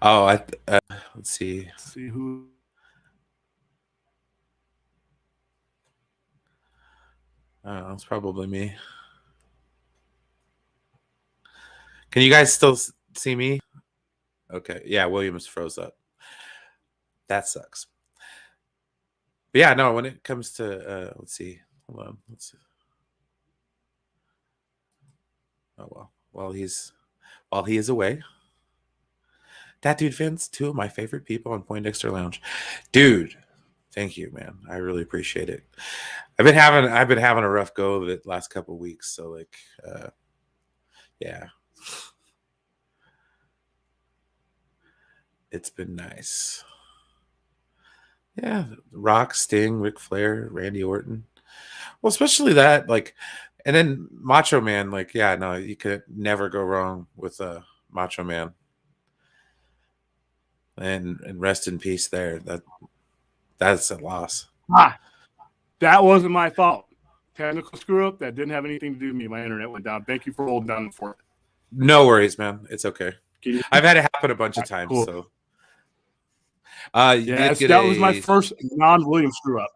Oh, let's see. Let's see who. It's probably me. Can you guys still see me? Okay. Yeah, Williams froze up. That sucks. But yeah, no, when it comes to let's see. Hold on. Let's see. Oh well. While he is away. That dude Vince, two of my favorite people on Poindexter Lounge. Dude, thank you, man. I really appreciate it. I've been having a rough go of it last couple of weeks. So like yeah. It's been nice. Yeah, Rock, Sting, Ric Flair, Randy Orton. Well, especially that, like, and then Macho Man, like, yeah, no, you could never go wrong with Macho Man. And rest in peace there. That's a loss. That wasn't my fault. Technical screw up that didn't have anything to do with me. My internet went down. Thank you for holding down for it. No worries, man. It's okay. I've had it happen a bunch of times. Cool. So that was my first non-Williams screw up.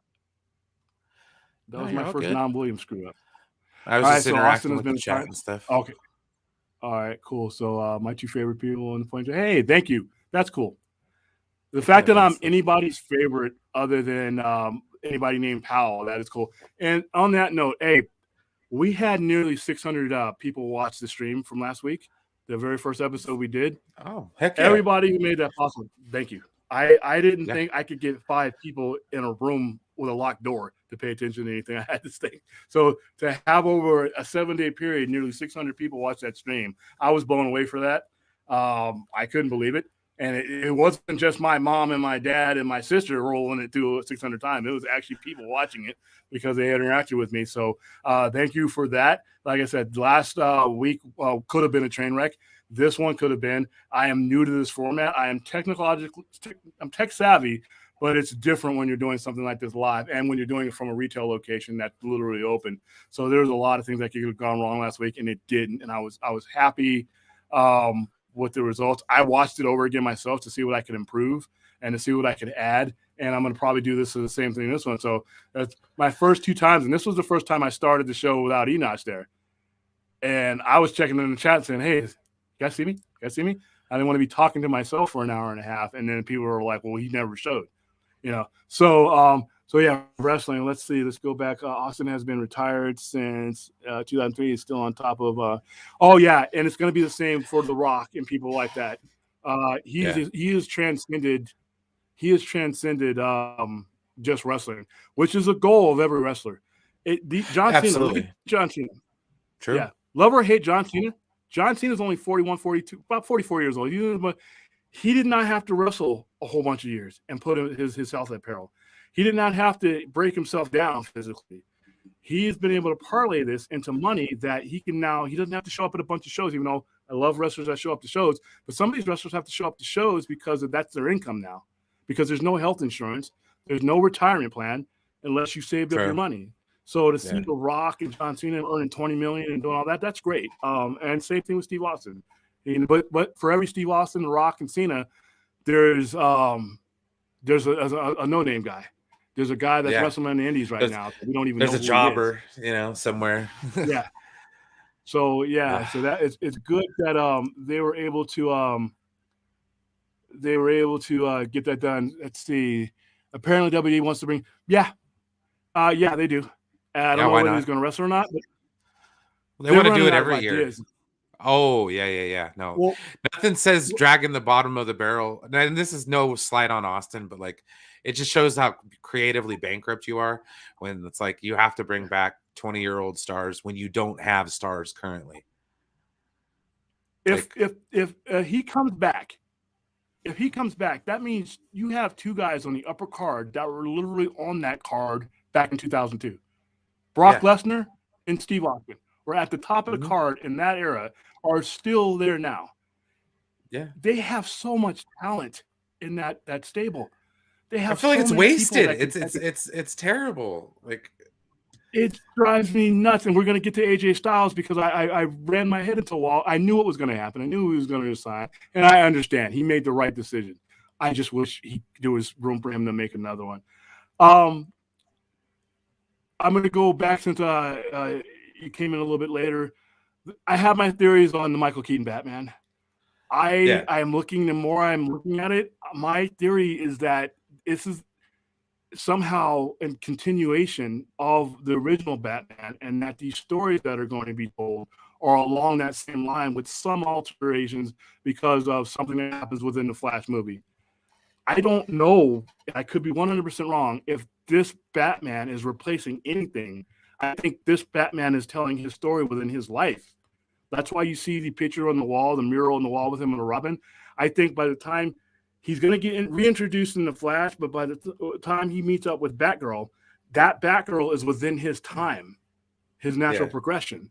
That was my first non-Williams screw up. I was just interacting with the chat and stuff. Okay. All right, cool. So my two favorite people in the point. Hey, thank you. That's cool. The fact that I'm anybody's favorite other than anybody named Powell, that is cool. And on that note, hey, we had nearly 600 people watch the stream from last week, the very first episode we did. Oh, heck yeah. Everybody who made that possible, thank you. I didn't think I could get 5 people in a room with a locked door to pay attention to anything. I had this thing. So to have over a 7-day period, nearly 600 people watch that stream, I was blown away for that. I couldn't believe it. And it wasn't just my mom and my dad and my sister rolling it through 600 times. It was actually people watching it because they interacted with me. So thank you for that. Like I said, last week could have been a train wreck. This one could have been. I am new to this format. I am I'm tech savvy, but it's different when you're doing something like this live and when you're doing it from a retail location that's literally open. So there's a lot of things that could have gone wrong last week, and it didn't. And I was happy with the results. I watched it over again myself to see what I could improve and to see what I could add. And I'm going to probably do the same thing this one. So that's my first 2 times. And this was the first time I started the show without Enoch there. And I was checking in the chat saying, hey, you guys see me? You guys see me? I didn't want to be talking to myself for an hour and a half. And then people were like, well, he never showed, So yeah, wrestling. Let's see. Let's go back. Austin has been retired since 2003. He's still on top of. And it's going to be the same for The Rock and people like that. He has transcended. He has transcended just wrestling, which is a goal of every wrestler. John Cena. John Cena. True. Yeah. Love or hate John Cena. John Cena is only 41, 42, about 44 years old. He did not have to wrestle a whole bunch of years and put his health at peril. He did not have to break himself down physically. He has been able to parlay this into money that he doesn't have to show up at a bunch of shows, even though I love wrestlers that show up to shows. But some of these wrestlers have to show up to shows because that's their income now. Because there's no health insurance. There's no retirement plan unless you saved up your money. So to see The Rock and John Cena earning $20 million and doing all that, that's great. And same thing with Steve Austin. But for every Steve Austin, The Rock, and Cena, there's a no-name guy. There's a guy that's wrestling in the Indies right now. We don't even know. There's a jobber, somewhere. Yeah. So so that it's good that they were able to get that done. Let's see. Apparently WWE wants to bring. Yeah, they do. I don't know whether he's going to wrestle or not. But they want to do it every year. Oh, yeah. No, nothing says dragging the bottom of the barrel. And this is no slight on Austin, but it just shows how creatively bankrupt you are when it's like you have to bring back 20-year-old stars when you don't have stars currently. If he comes back, that means you have 2 guys on the upper card that were literally on that card back in 2002. Brock Lesnar and Steve Austin were at the top of the card in that era, are still there now. Yeah. They have so much talent in that stable. They have I feel like it's wasted. It's terrible. It drives me nuts. And we're going to get to AJ Styles because I ran my head into a wall. I knew what was going to happen. I knew he was going to resign. And I understand. He made the right decision. I just wish there was room for him to make another one. I'm going to go back since you came in a little bit later. I have my theories on the Michael Keaton Batman. I'm looking, the more I'm looking at it, my theory is that this is somehow a continuation of the original Batman, and that these stories that are going to be told are along that same line with some alterations because of something that happens within the Flash movie. I don't know, I could be 100% wrong, if this Batman is replacing anything. I think this Batman is telling his story within his life. That's why you see the picture on the wall, the mural on the wall with him and Robin. I think by the time he's going to get reintroduced in the Flash, but by the time he meets up with Batgirl, that Batgirl is within his time, his natural progression.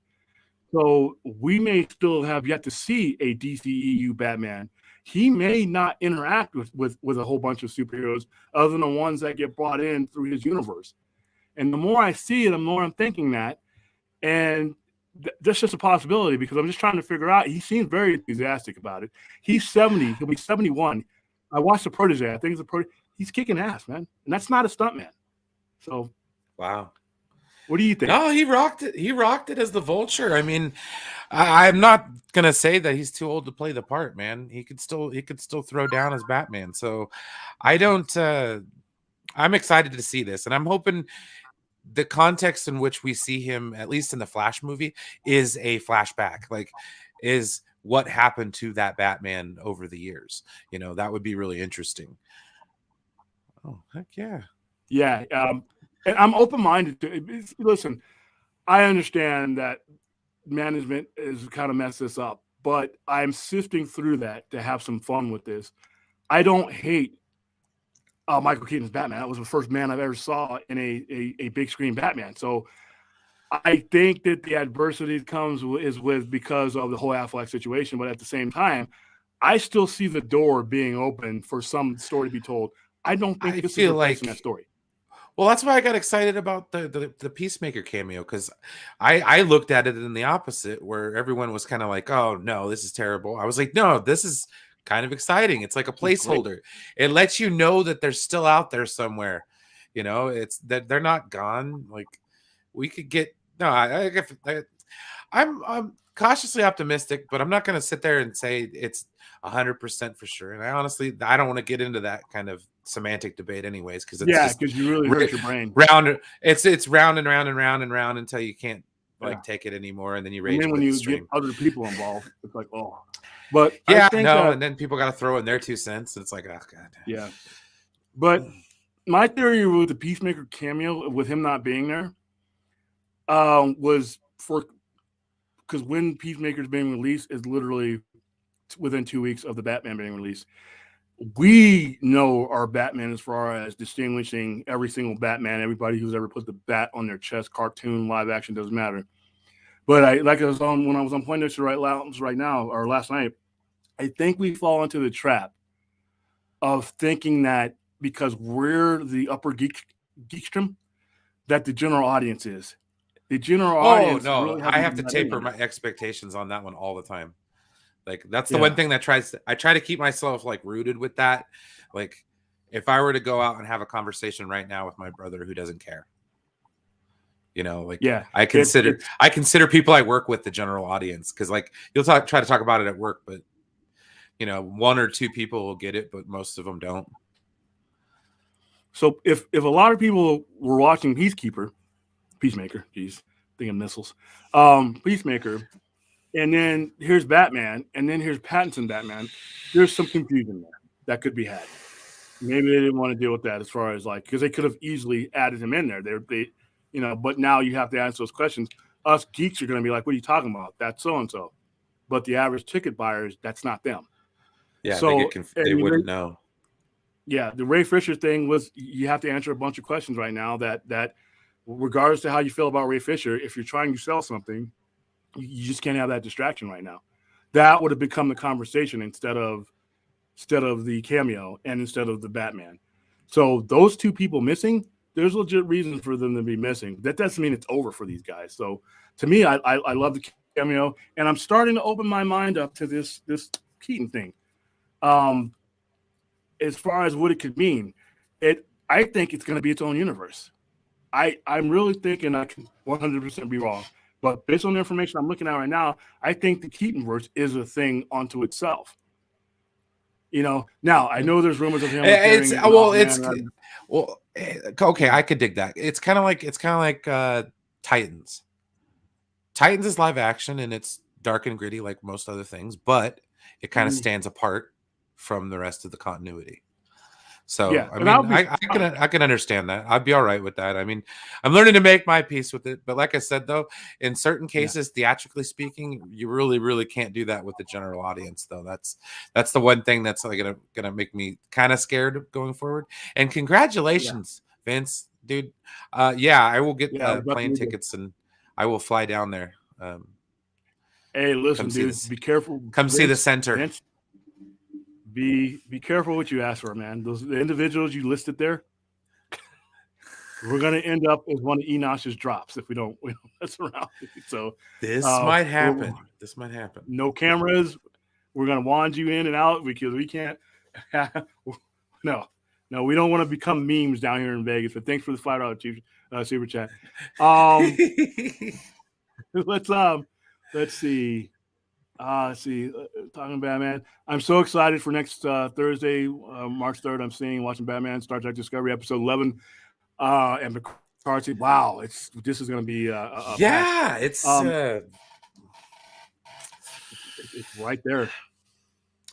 So we may still have yet to see a DCEU Batman. He may not interact with a whole bunch of superheroes other than the ones that get brought in through his universe. And the more I see it, the more I'm thinking that. And that's just a possibility because I'm just trying to figure out. He seems very enthusiastic about it. He's 70. He'll be 71. I watched the Protege. I think it's a Protege. He's kicking ass, man. And that's not a stuntman. So, wow. What do you think? No, he rocked it. He rocked it as the Vulture. I mean, I'm not gonna say that he's too old to play the part, man. He could still throw down as Batman. So I don't I'm excited to see this, and I'm hoping the context in which we see him, at least in the Flash movie, is a flashback. Like, is what happened to that Batman over the years. You know, that would be really interesting. Oh, heck yeah. Yeah. And I'm open-minded to it. Listen, I understand that management is kind of messed this up, but I'm sifting through that to have some fun with this. I don't hate Michael Keaton's Batman. That was the first man I've ever saw in a big screen Batman. So I think that the adversity comes because of the whole Affleck situation, but at the same time, I still see the door being open for some story to be told. I don't think this is replacing that story. Well, that's why I got excited about the Peacemaker cameo, because I looked at it in the opposite, where everyone was kind of like, "Oh no, this is terrible." I was like, "No, this is kind of exciting. It's like a placeholder. It lets you know that they're still out there somewhere. You know, it's that they're not gone. Like, we could get I'm cautiously optimistic, but I'm not going to sit there and say it's 100% for sure. And I don't want to get into that kind of semantic debate anyways, because because you really hurt your brain. It's round and round and round and round until you can't take it anymore, and then you rage. And then when you get other people involved, it's like, oh. But and then people got to throw in their 2 cents. It's like, oh god. Yeah. But my theory with the Peacemaker cameo, with him not being there, was because when Peacemaker's being released is literally within 2 weeks of the Batman being released. We know our Batman as far as distinguishing every single Batman, everybody who's ever put the bat on their chest, cartoon, live action, doesn't matter. But when I was on Poindexter right now or last night, I think we fall into the trap of thinking that because we're the upper geekstrom, that the general audience is. The general audience. Oh no, really I have to taper my expectations on that one all the time. Like, that's the one thing that I try to keep myself like rooted with that. Like, if I were to go out and have a conversation right now with my brother who doesn't care, you know, like, I consider people I work with the general audience, because like you'll try to talk about it at work, but you know, 1 or 2 people will get it, but most of them don't. So if a lot of people were watching Peacemaker, geez, thinking missiles, Peacemaker, and then here's Batman, and then here's Pattinson Batman, there's some confusion there that could be had. Maybe they didn't want to deal with that as far as like, because they could have easily added him in there. They you know, but now you have to answer those questions. Us geeks are going to be like, what are you talking about? That's so-and-so. But the average ticket buyers, that's not them. Yeah, so they wouldn't know. Yeah, the Ray Fisher thing was, you have to answer a bunch of questions right now that regardless to how you feel about Ray Fisher, if you're trying to sell something, you just can't have that distraction right now. That would have become the conversation instead of the cameo and instead of the Batman. So those 2 people missing, there's legit reasons for them to be missing. That doesn't mean it's over for these guys. So to me, I love the cameo, and I'm starting to open my mind up to this Keaton thing. As far as what it could mean, I think it's going to be its own universe. I'm really thinking, I can 100% be wrong, but based on the information I'm looking at right now, I think the Keatonverse is a thing unto itself. You know, now I know there's rumors of him. Okay, I could dig that. It's kind of like Titans. Titans is live action and it's dark and gritty like most other things, but it kind of stands apart from the rest of the continuity. So I mean, I can understand that. I'd be all right with that. I mean, I'm learning to make my peace with it. But like I said, though, in certain cases, theatrically speaking, you really, really can't do that with the general audience, though. That's the one thing that's like gonna make me kind of scared going forward. And congratulations, Vince, dude. I will get plane tickets and I will fly down there. Hey, listen, dude, be careful. Come see the center. Vince, be careful what you ask for, man. The individuals you listed there, we're gonna end up as one of Enosh's drops if we don't mess around. So this might happen. This might happen. No cameras. We're gonna wand you in and out because we can't. No, we don't want to become memes down here in Vegas. But thanks for the $5 super chat. Let's see. Talking Batman. I'm so excited for next Thursday, March 3rd. I'm watching Batman Star Trek Discovery episode 11. And McCarthy. Wow, this is going to be it's right there.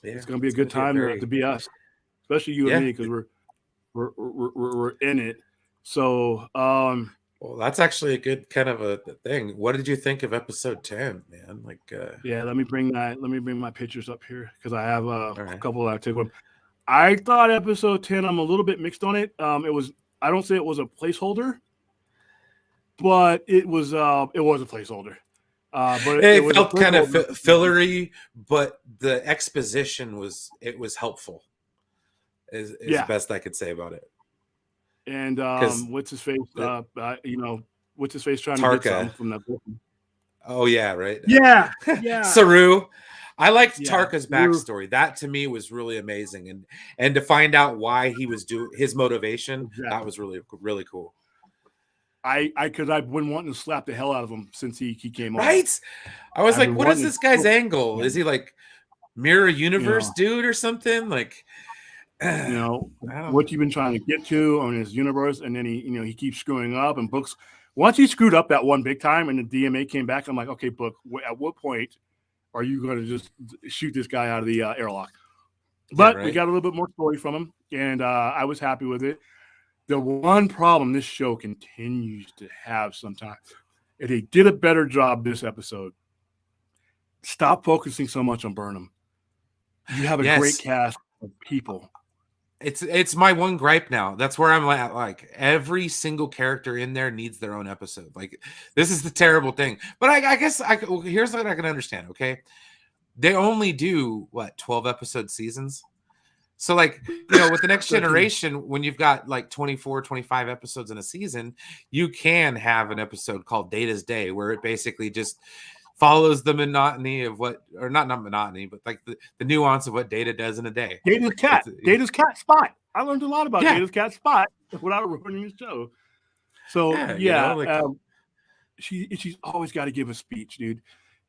Yeah, it's going to be a good time to be us, especially you and me, because we're in it. So, well, that's actually a good kind of a thing. What did you think of episode 10, man? Like, let me bring my pictures up here because I have a couple that I took one. I thought episode 10. I'm a little bit mixed on it. I don't say it was a placeholder, but it was a placeholder. But it felt kind of fillery, but the exposition was helpful. Is the best I could say about it. And what's his face? What's his face trying Tarka. To get something from that book? Oh yeah, right. Yeah. Saru. I liked Tarka's backstory. That to me was really amazing, and to find out why he was doing his motivation, that was really, really cool. Because I've been wanting to slap the hell out of him since he came on. Right? I was like, what is this guy's angle? Is he like mirror universe dude or something? Like, what you've been trying to get to on his universe, and then he keeps screwing up, and Book's once he screwed up that one big time, and the DMA came back. I'm like, okay, Book, at what point are you going to just shoot this guy out of the airlock? But we got a little bit more story from him, and I was happy with it. The one problem this show continues to have sometimes, and they did a better job this episode. Stop focusing so much on Burnham. You have a great cast of people. It's my one gripe now. That's where I'm at. Like every single character in there needs their own episode. Like this is the terrible thing. But I guess here's what I can understand. Okay, they only do 12 episode seasons. So like with the next generation, when you've got like 24, 25 episodes in a season, you can have an episode called Data's Day where it basically just follows the monotony of not monotony, but like the nuance of what Data does in a day. Data's cat spot. I learned a lot about Data's cat spot without ruining the show. So she's always got to give a speech, dude,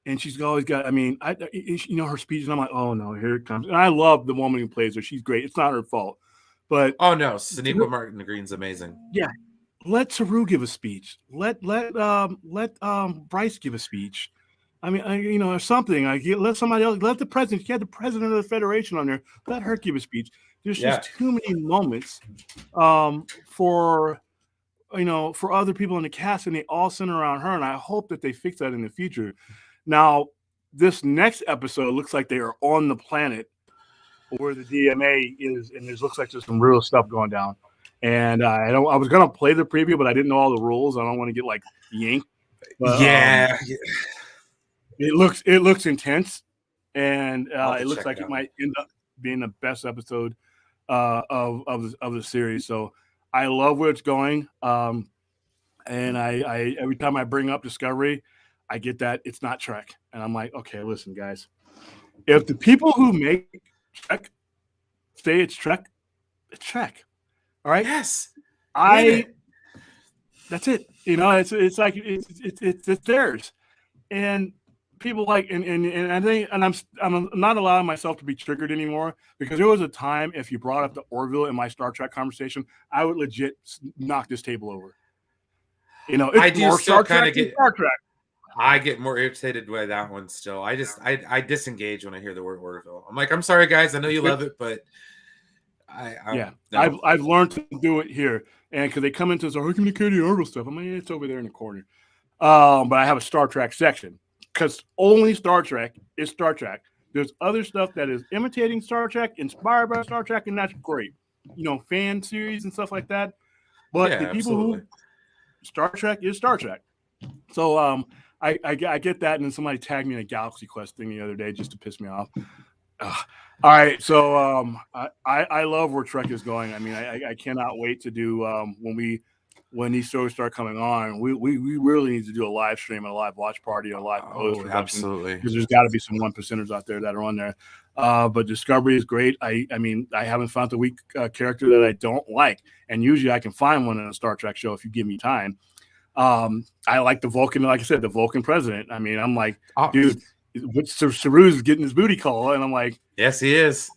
and she's always got. I mean, her speech, and I'm like, oh no, here it comes. And I love the woman who plays her. She's great. It's not her fault, but oh no, Sonequa Martin Green's amazing. Yeah, let Saru give a speech. Let Bryce give a speech. I mean, or something. Let somebody else. Let the president. You had the president of the federation on there. Let her give a speech. There's just too many moments for other people in the cast, and they all center around her. And I hope that they fix that in the future. Now, this next episode looks like they are on the planet where the DMA is, and it looks like there's some real stuff going down. And I was gonna play the preview, but I didn't know all the rules. I don't want to get like yanked. But, It looks intense, and it looks like it might end up being the best episode of the series. So I love where it's going, and I every time I bring up Discovery, I get that it's not Trek, and I'm like, okay, listen, guys, if the people who make Trek say it's Trek, it's Trek. All right. Yes. That's it. It's like it's theirs, and people like and I think I'm not allowing myself to be triggered anymore because there was a time if you brought up the Orville in my Star Trek conversation, I would legit knock this table over. I do more still kind of get Star Trek. I get more irritated by that one still. I disengage when I hear the word Orville. I'm like, I'm sorry guys, I know you love it, but I've learned to do it here, and because they come into this communicating Orville stuff, I'm like, it's over there in the corner. But I have a Star Trek section. Because only Star Trek is Star Trek. There's other stuff that is imitating Star Trek, inspired by Star Trek, and that's great. Fan series and stuff like that. But the people who Star Trek is Star Trek. So I get that, and then somebody tagged me in a Galaxy Quest thing the other day just to piss me off. All right, so I love where Trek is going. I mean, I cannot wait to do when these shows start coming on. We really need to do a live stream, a live watch party, a live post production. Absolutely, because there's got to be some 1%ers out there that are on there. But Discovery is great. I mean, I haven't found the weak character that I don't like, and usually I can find one in a Star Trek show if you give me time. I like the Vulcan, like I said, the Vulcan president. I mean, I'm like, dude, Saru's getting his booty call, and I'm like, yes, he is.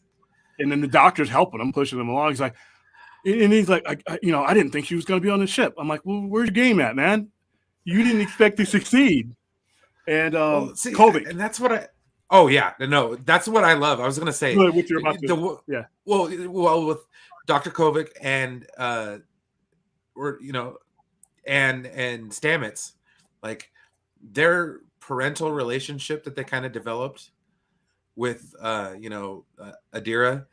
And then the doctor's helping him, pushing him along. He's like, I didn't think she was going to be on the ship. I'm like, well, where's your game at, man? You didn't expect to succeed. And Kovic. And that's what I. Oh yeah, no, that's what I love. I was going to say, what you're about to, yeah. Well, with Dr. Kovic and and Stamets, like their parental relationship that they kind of developed with Adira.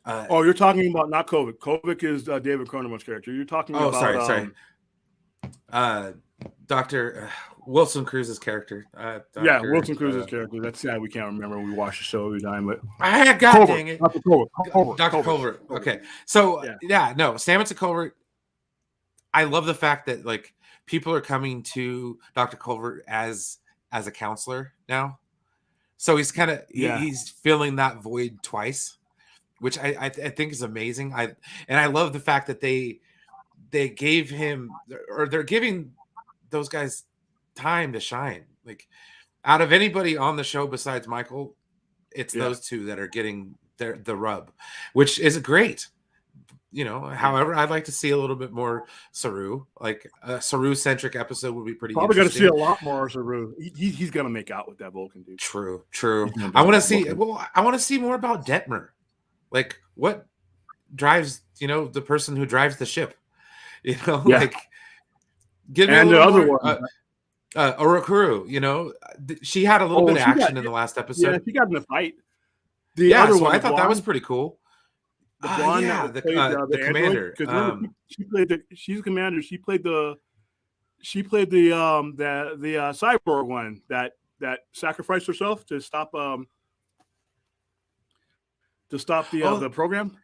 You're talking about not Kovic. Kovic is David Cronenberg's character. You're talking about sorry. Dr. Wilson Cruz's character. Wilson Cruz's character. That's sad. We can't remember. We watch the show every time, but God dang it, Dr. Culver. Okay, so Stamets and Culver. I love the fact that like people are coming to Dr. Culver as a counselor now. So he's kind of he's filling that void twice, which I think is amazing. I love the fact that they gave him, or they're giving those guys time to shine. Like out of anybody on the show besides Michael, it's those two that are getting the rub, which is great. However, I'd like to see a little bit more Saru. Like a Saru-centric episode would be pretty. Probably going to see a lot more Saru. He's going to make out with that Vulcan dude. True. I want to see. I want to see more about Detmer. Like what drives the person who drives the ship. Like give me and the other more, one, Orakuru. She had a little bit of action in the last episode. Yeah, she got in a fight. I thought that was pretty cool. The blonde, the commander. Because she's a commander. She played the cyborg one that sacrificed herself to stop the program.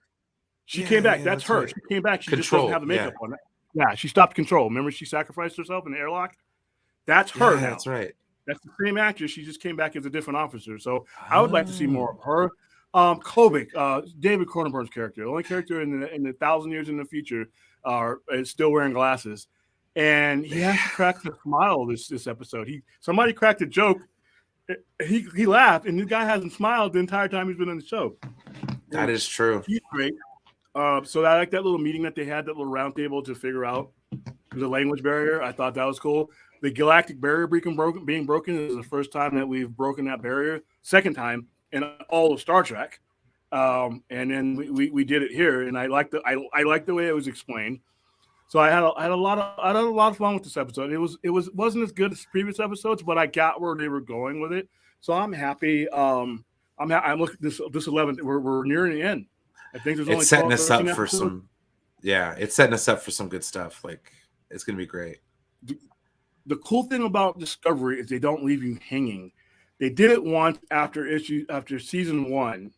She came back. That's her. Right. She came back. She just doesn't have the makeup on. Yeah, she stopped Control. Remember, she sacrificed herself in the airlock. That's her. Now. That's right. That's the same actress. She just came back as a different officer. So I would like to see more of her. Kovic, David Cronenberg's character, the only character in the 1,000 years in the future, is still wearing glasses, and he has to crack the smile this episode. Somebody cracked a joke, he laughed, and the guy hasn't smiled the entire time he's been on the show. That is true. He's great. So I like that little meeting that they had, that little round table to figure out the language barrier. I thought that was cool. The galactic barrier being broken is the first time that we've broken that barrier. Second time in all of Star Trek, and then we did it here, and I like the way it was explained. So I had a lot of fun with this episode. It wasn't as good as previous episodes, but I got where they were going with it. So I'm happy. I'm looking this 11th. We're nearing the end. I think there's only setting us up for some. Yeah, it's setting us up for some good stuff. Like it's gonna be great. The cool thing about Discovery is they don't leave you hanging. They did it once after season 1,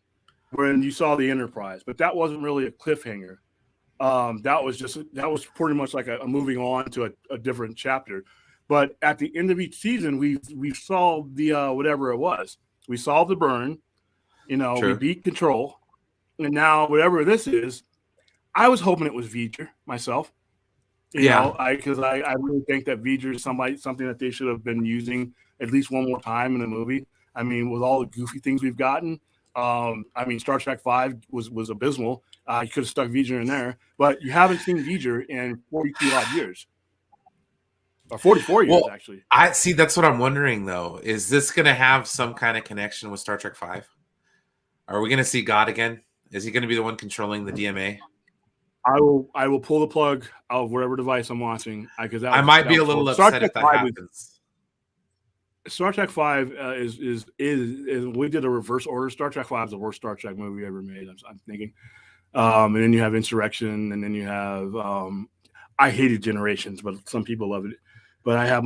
when you saw the Enterprise, but that wasn't really a cliffhanger. That was pretty much like a moving on to a different chapter. But at the end of each season, we solved the whatever it was. We solved the burn. We beat Control, and now whatever this is, I was hoping it was Voyager myself. Because I really think that Voyager is something that they should have been using at least one more time in the movie. I mean, with all the goofy things we've gotten, Star Trek V was abysmal. You could have stuck Voyager in there, but you haven't seen Voyager in 42 odd years, or 44 years actually. I see. That's what I'm wondering though. Is this going to have some kind of connection with Star Trek V? Are we going to see God again? Is he going to be the one controlling the DMA? I will pull the plug of whatever device I'm watching, because I might be a little upset if that happens. Star Trek V is we did a reverse order. Star Trek V is the worst Star Trek movie ever made. I'm thinking, and then you have Insurrection, and then you have I hated Generations, but some people love it. But I have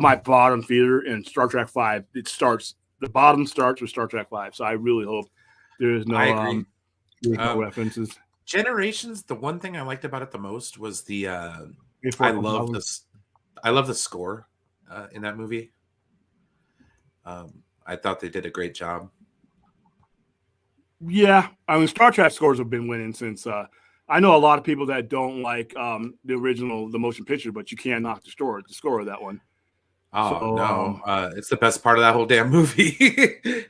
my bottom feeder in Star Trek V. The bottom starts with Star Trek V. So I really hope there's no references. Generations. The one thing I liked about it the most was the I love the score in that movie. I thought they did a great job. Yeah, I mean, Star Trek scores have been winning since. I know a lot of people that don't like the original, the motion picture, but you can't knock the score of that one. Oh so, no, it's the best part of that whole damn movie.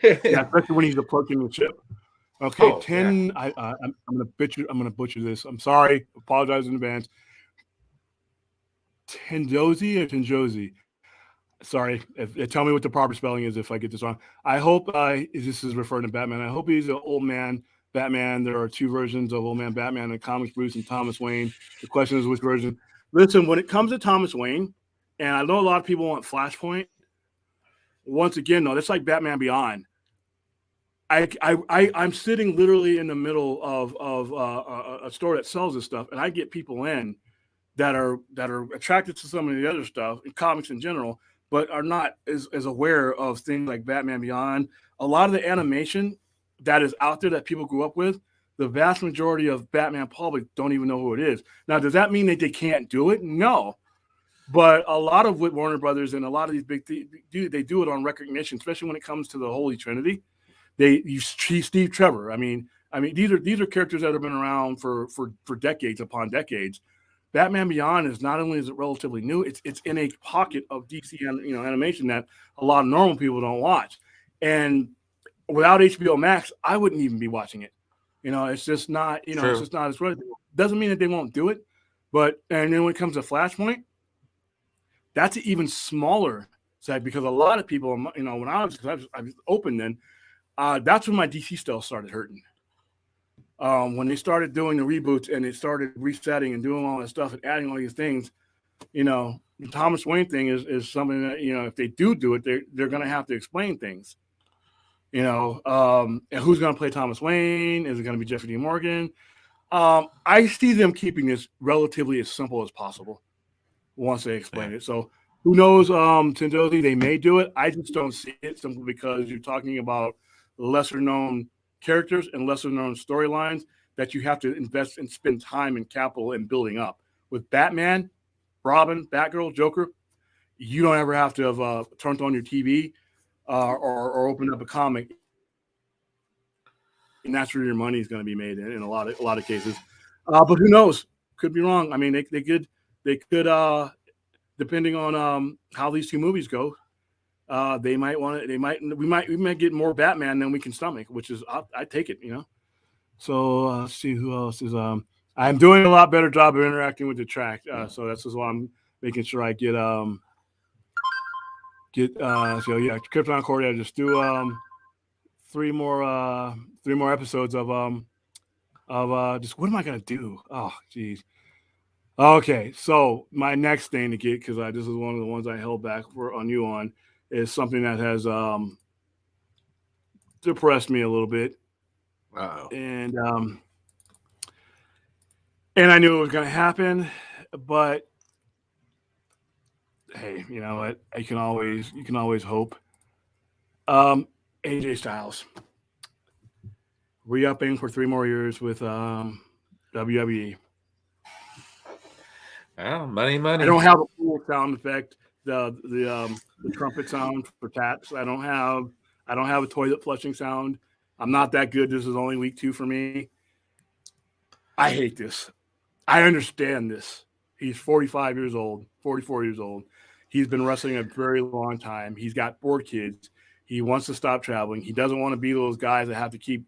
Yeah, especially when he's approaching the ship. Okay, 10. Yeah. I'm gonna butcher this. I'm sorry. Apologize in advance. Tenjozi or Tenjozi? Sorry. Tell me what the proper spelling is if I get this wrong. I hope this is referring to Batman. I hope he's an old man Batman. There are two versions of old man Batman in the comics, Bruce and Thomas Wayne. The question is which version. Listen, when it comes to Thomas Wayne, and I know a lot of people want Flashpoint. Once again, though, that's like Batman Beyond. I'm sitting literally in the middle of a store that sells this stuff, and I get people in that are attracted to some of the other stuff in comics in general, but are not as aware of things like Batman Beyond. A lot of the animation that is out there that people grew up with, the vast majority of Batman public don't even know who it is. Now, does that mean that they can't do it? No. But a lot of what Warner Brothers and a lot of these big they do it on recognition, especially when it comes to the Holy Trinity. You see Steve Trevor. I mean, these are characters that have been around for decades upon decades. Batman Beyond is not only is it relatively new, it's in a pocket of DC animation that a lot of normal people don't watch. And without HBO Max, I wouldn't even be watching it. It's just not, it's just not as good. Doesn't mean that they won't do it, and then when it comes to Flashpoint, that's an even smaller side because a lot of people, when I was open then, that's when my DC stuff started hurting. When they started doing the reboots and they started resetting and doing all that stuff and adding all these things, the Thomas Wayne thing is something that, if they do it, they're going to have to explain things. And who's going to play Thomas Wayne? Is it going to be Jeffrey D. Morgan? I see them keeping this relatively as simple as possible once they explain it. So who knows? Tendozi, they may do it. I just don't see it simply because you're talking about lesser known characters and lesser known storylines that you have to invest and spend time and capital in building up. With Batman, Robin, Batgirl, Joker, you don't ever have to have turned on your TV or opened up a comic, and that's where your money is going to be made in a lot of cases. But who knows? Could be wrong. I mean, they could depending on how these two movies go. We might get more Batman than we can stomach, which is I take it, So let's see who else is. I'm doing a lot better job of interacting with the track, so that's just why I'm making sure I get Krypton Cordia. Just do three more episodes of just what am I gonna do? Oh, geez. Okay, so my next thing to get, because this is one of the ones I held back on you on, is something that has depressed me a little bit. Uh-oh. And I knew it was going to happen, but hey, you know what? You can always hope. AJ Styles re-upping for 3 more years with WWE. Oh, money. I don't have a cool sound effect. The trumpet sound for taps. I don't have a toilet flushing sound. I'm not that good. This is only week 2 for me. I hate this. I understand this. He's 45 years old, 44 years old. He's been wrestling a very long time. He's got 4 kids. He wants to stop traveling. He doesn't want to be those guys that have to keep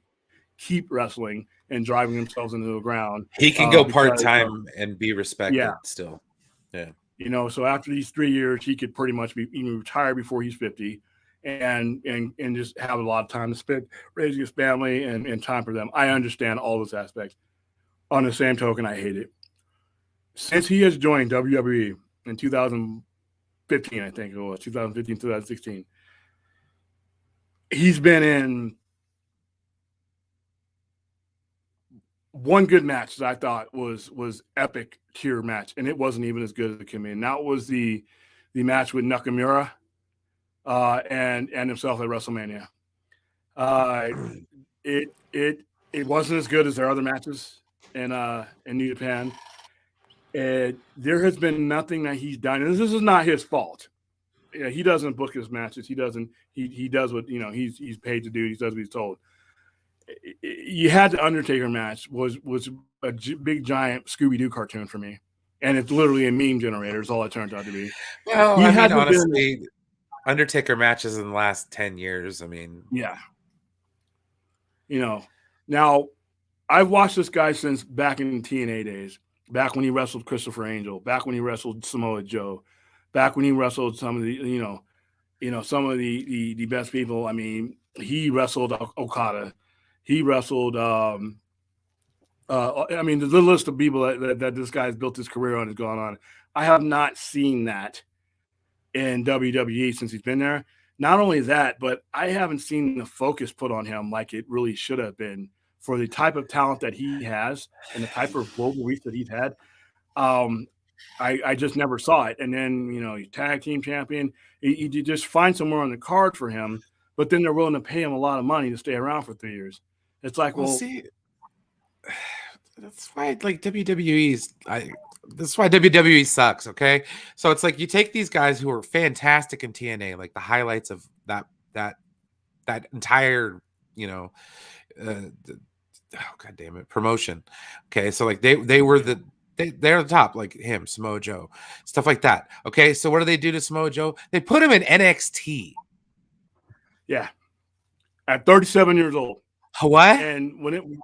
wrestling and driving themselves into the ground. He can go part-time and be respected still. Yeah. So after these 3 years, he could pretty much be even retire before he's 50 and just have a lot of time to spend raising his family and time for them. I understand all those aspects. On the same token, I hate it. Since he has joined WWE in 2015, I think it was 2015, 2016, he's been in one good match that I thought was epic tier match, and it wasn't even as good as it came in. That was the the match with Nakamura and himself at WrestleMania. It wasn't as good as their other matches in New Japan. There has been nothing that he's done. And this is not his fault. Yeah, he doesn't book his matches. He doesn't. He does what he's paid to do. He does what he's told. You had the Undertaker match was a big giant Scooby-Doo cartoon for me, and it's literally a meme generator. Is all it turned out to be. Well, I mean, honestly, Undertaker matches in the last 10 years. I mean, yeah. Now I've watched this guy since back in TNA days, back when he wrestled Christopher Angel, back when he wrestled Samoa Joe, back when he wrestled some of the some of the best people. I mean, he wrestled Okada. He wrestled. I mean, the list of people that this guy's built his career on has gone on. I have not seen that in WWE since he's been there. Not only that, but I haven't seen the focus put on him like it really should have been for the type of talent that he has and the type of global reach that he's had. I just never saw it. And then, he's tag team champion. You just find somewhere on the card for him, but then they're willing to pay him a lot of money to stay around for 3 years. It's like, well see, that's why that's why WWE sucks. Okay. So it's like you take these guys who are fantastic in TNA, like the highlights of that entire, oh God damn it, promotion. Okay. So like they were they're the top, like him, Samoa Joe, stuff like that. Okay. So what do they do to Samoa Joe? They put him in NXT. Yeah. At 37 years old. What? And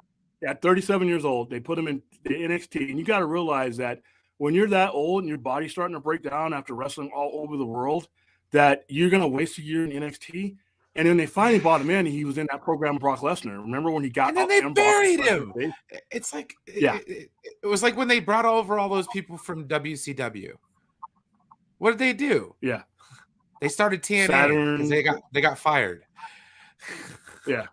at 37 years old, they put him in the NXT. And you got to realize that when you're that old and your body's starting to break down after wrestling all over the world, that you're going to waste a year in NXT. And then they finally brought him in, and he was in that program with Brock Lesnar. Remember when he got and then they buried him? It's like it was like when they brought over all those people from WCW. What did they do? Yeah, they started TNA because they got fired. Yeah,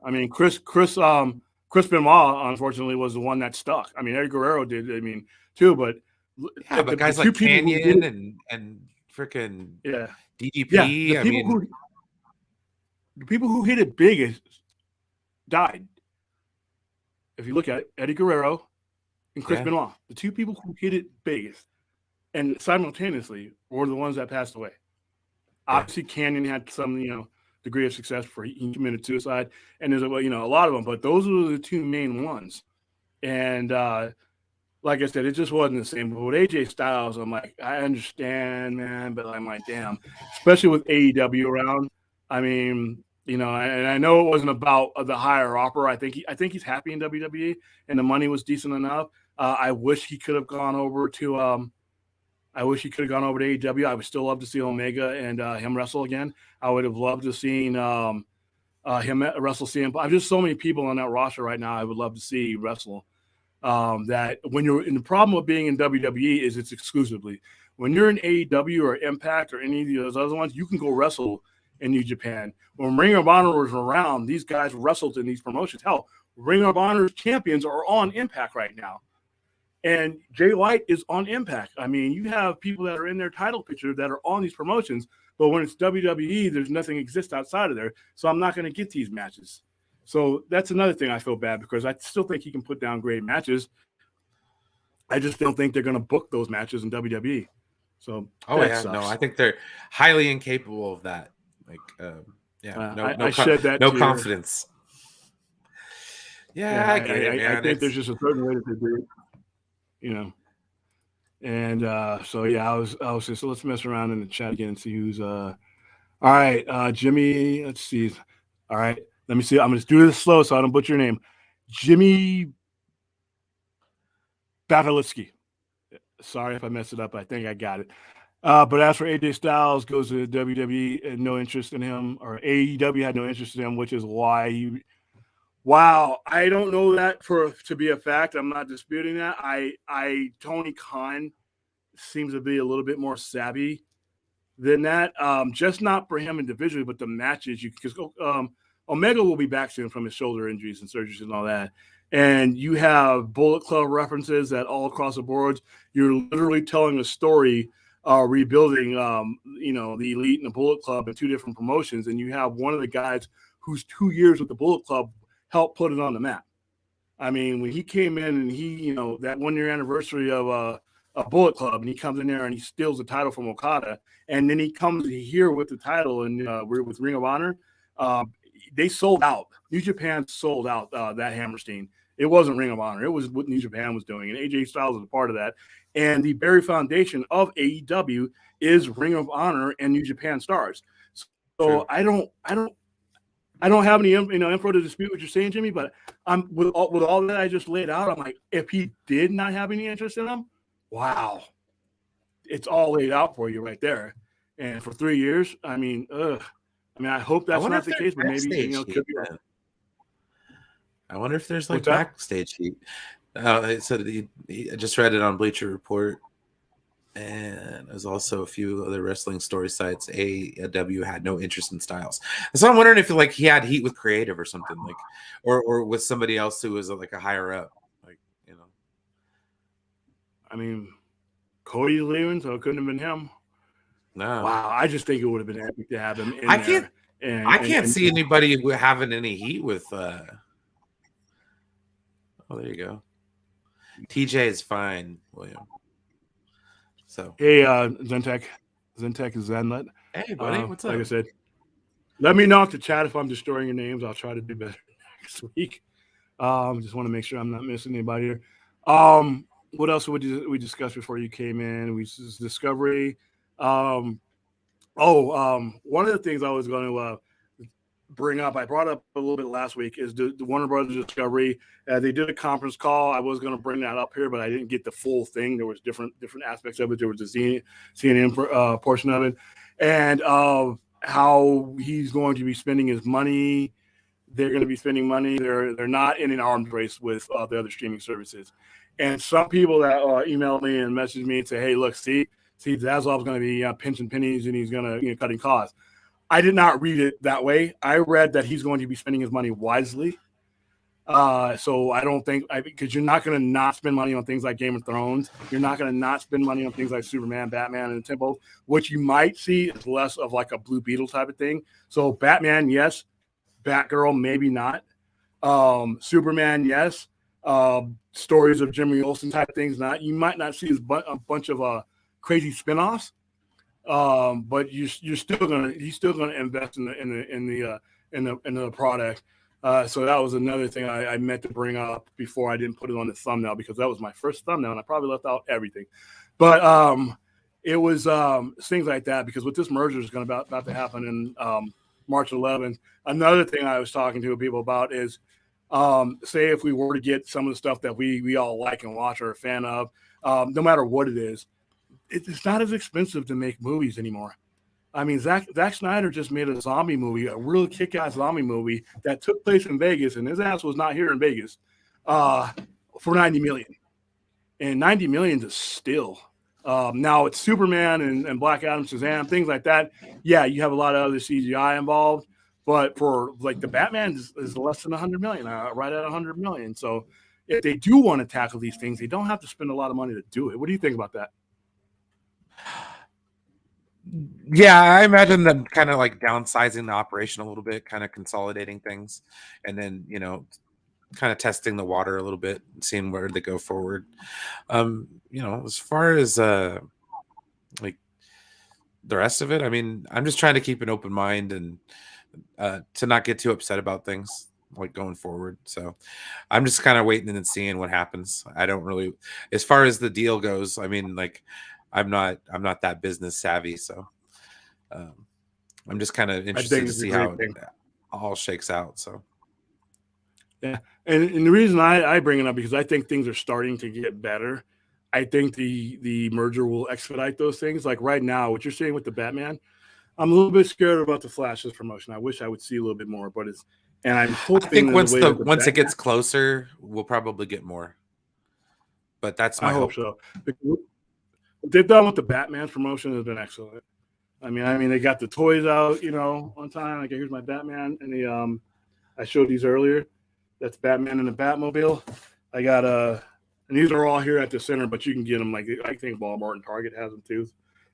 I mean Chris Benoit unfortunately was the one that stuck. I mean Eddie Guerrero did. I mean too, but but guys like Canyon and freaking DDP. Yeah, the people who hit it biggest died. If you look at it, Eddie Guerrero and Chris Benoit, the two people who hit it biggest and simultaneously were the ones that passed away. Obviously, Canyon had some, degree of success before he committed suicide, and there's a lot of them, but those were the two main ones. And like I said, it just wasn't the same. But with AJ Styles, I'm like, I understand, man, but I'm like, damn, especially with AEW around. I mean, and I know it wasn't about the higher offer. I think he's happy in WWE, and the money was decent enough. I wish he could have gone over to AEW. I would still love to see Omega and him wrestle again. I would have loved to seen him wrestle CM Punk. There's so many people on that roster right now I would love to see wrestle. That when you're in the problem with being in WWE is it's exclusively. When you're in AEW or Impact or any of those other ones, you can go wrestle in New Japan. When Ring of Honor was around, these guys wrestled in these promotions. Hell, Ring of Honor champions are on Impact right now. And Jay White is on Impact. I mean, you have people that are in their title picture that are on these promotions, but when it's WWE, there's nothing exists outside of there. So I'm not going to get these matches. So that's another thing I feel bad because I still think he can put down great matches. I just don't think they're going to book those matches in WWE. So sucks. No, I think they're highly incapable of that. Like, no confidence. Yeah, I get it, man. I think there's just a certain way that they do it, And I was just let's mess around in the chat again and see who's all right. Jimmy, let's see. All right, let me see. I'm gonna do this slow so I don't butcher your name. Jimmy Batalitsky. Sorry if I messed it up. I think I got it. But as for AJ Styles goes to WWE and no interest in him, or AEW had no interest in him, which is why wow, I don't know that to be a fact. I'm not disputing that. Tony Khan seems to be a little bit more savvy than that. Just not for him individually, but the matches. Because Omega will be back soon from his shoulder injuries and surgeries and all that. And you have Bullet Club references that all across the board. You're literally telling a story rebuilding, the Elite and the Bullet Club in two different promotions, and you have one of the guys whose 2 years with the Bullet Club helped put it on the map. I mean, when he came in and he, that 1 year anniversary of a Bullet Club, and he comes in there and he steals the title from Okada, and then he comes here with the title and with Ring of Honor. They sold out. New Japan sold out that Hammerstein. It wasn't Ring of Honor. It was what New Japan was doing, and AJ Styles was a part of that. And the very foundation of AEW is Ring of Honor and New Japan stars. So True. I don't have any info to dispute what you're saying, Jimmy. But I'm with all that I just laid out. I'm like, if he did not have any interest in them, wow, it's all laid out for you right there. And for 3 years, I mean, I hope that's not the case, but maybe it could be. I wonder if there's backstage heat. It said I just read it on Bleacher Report, and there's also a few other wrestling story sites. AEW had no interest in Styles, so I'm wondering if he had heat with creative or something, or with somebody else who was a higher up, I mean, Cody's leaving, so it couldn't have been him. No. Wow, I just think it would have been epic to have him in there. I can't see anybody having any heat with. Oh, there you go. TJ is fine, William. So hey, Zentek is Zenlet. Hey, buddy, what's up? Like I said, let me know in the chat if I'm destroying your names. I'll try to do better next week. Just want to make sure I'm not missing anybody here. What else would we discuss before you came in? Discovery. One of the things I was going to bring up, I brought up a little bit last week, is the Warner Brothers Discovery. They did a conference call. I was going to bring that up here, but I didn't get the full thing. There was different aspects of it. There was the CNN portion of it, and how he's going to be spending his money. They're going to be spending money. They're not in an arms race with the other streaming services. And some people that emailed me and messaged me and say, "Hey, look, see, Zaslav's going to be pinching pennies and he's going to cutting costs." I did not read it that way. I read that he's going to be spending his money wisely. So I don't think because you're not going to not spend money on things like Game of Thrones. You're not going to not spend money on things like Superman, Batman, and the Temple. What you might see is less of like a Blue Beetle type of thing. So Batman, yes. Batgirl, maybe not. Superman, yes. Stories of Jimmy Olsen type things, not. You might not see a bunch of crazy spinoffs. But he's still gonna invest in the product. So that was another thing I meant to bring up before I didn't put it on the thumbnail, because that was my first thumbnail and I probably left out everything. But it was things like that, because what this merger is going to about to happen in March 11th. Another thing I was talking to people about is say if we were to get some of the stuff that we all like and watch or are a fan of, no matter what it is, it's not as expensive to make movies anymore. I mean, Zack Snyder just made a zombie movie, a real kick-ass zombie movie that took place in Vegas, and his ass was not here in Vegas, for $90 million. And $90 million is still. Now it's Superman and Black Adam, Shazam, things like that. Yeah, you have a lot of other CGI involved, but for the Batman is less than $100 million, right at $100 million. So if they do want to tackle these things, they don't have to spend a lot of money to do it. What do you think about that? Yeah, I imagine them kind of downsizing the operation a little bit, kind of consolidating things, and then kind of testing the water a little bit and seeing where they go forward. As far as the rest of it, I mean, I'm just trying to keep an open mind and to not get too upset about things going forward. So I'm just kind of waiting and seeing what happens. I don't really, as far as the deal goes, I mean, I'm not that business savvy, so I'm just kind of interested to see how it all shakes out. So yeah, and the reason I bring it up, because I think things are starting to get better. I think the merger will expedite those things. Like right now, what you're saying with the Batman, I'm a little bit scared about the Flash's promotion. I wish I would see a little bit more, but I'm hoping. I think once it gets closer, we'll probably get more. But that's my hope. So. What they've done with the Batman promotion has been excellent. I mean, they got the toys out, on time. Like, here's my Batman, and I showed these earlier. That's Batman in the Batmobile. I got and these are all here at the center, but you can get them I think Walmart and Target has them too.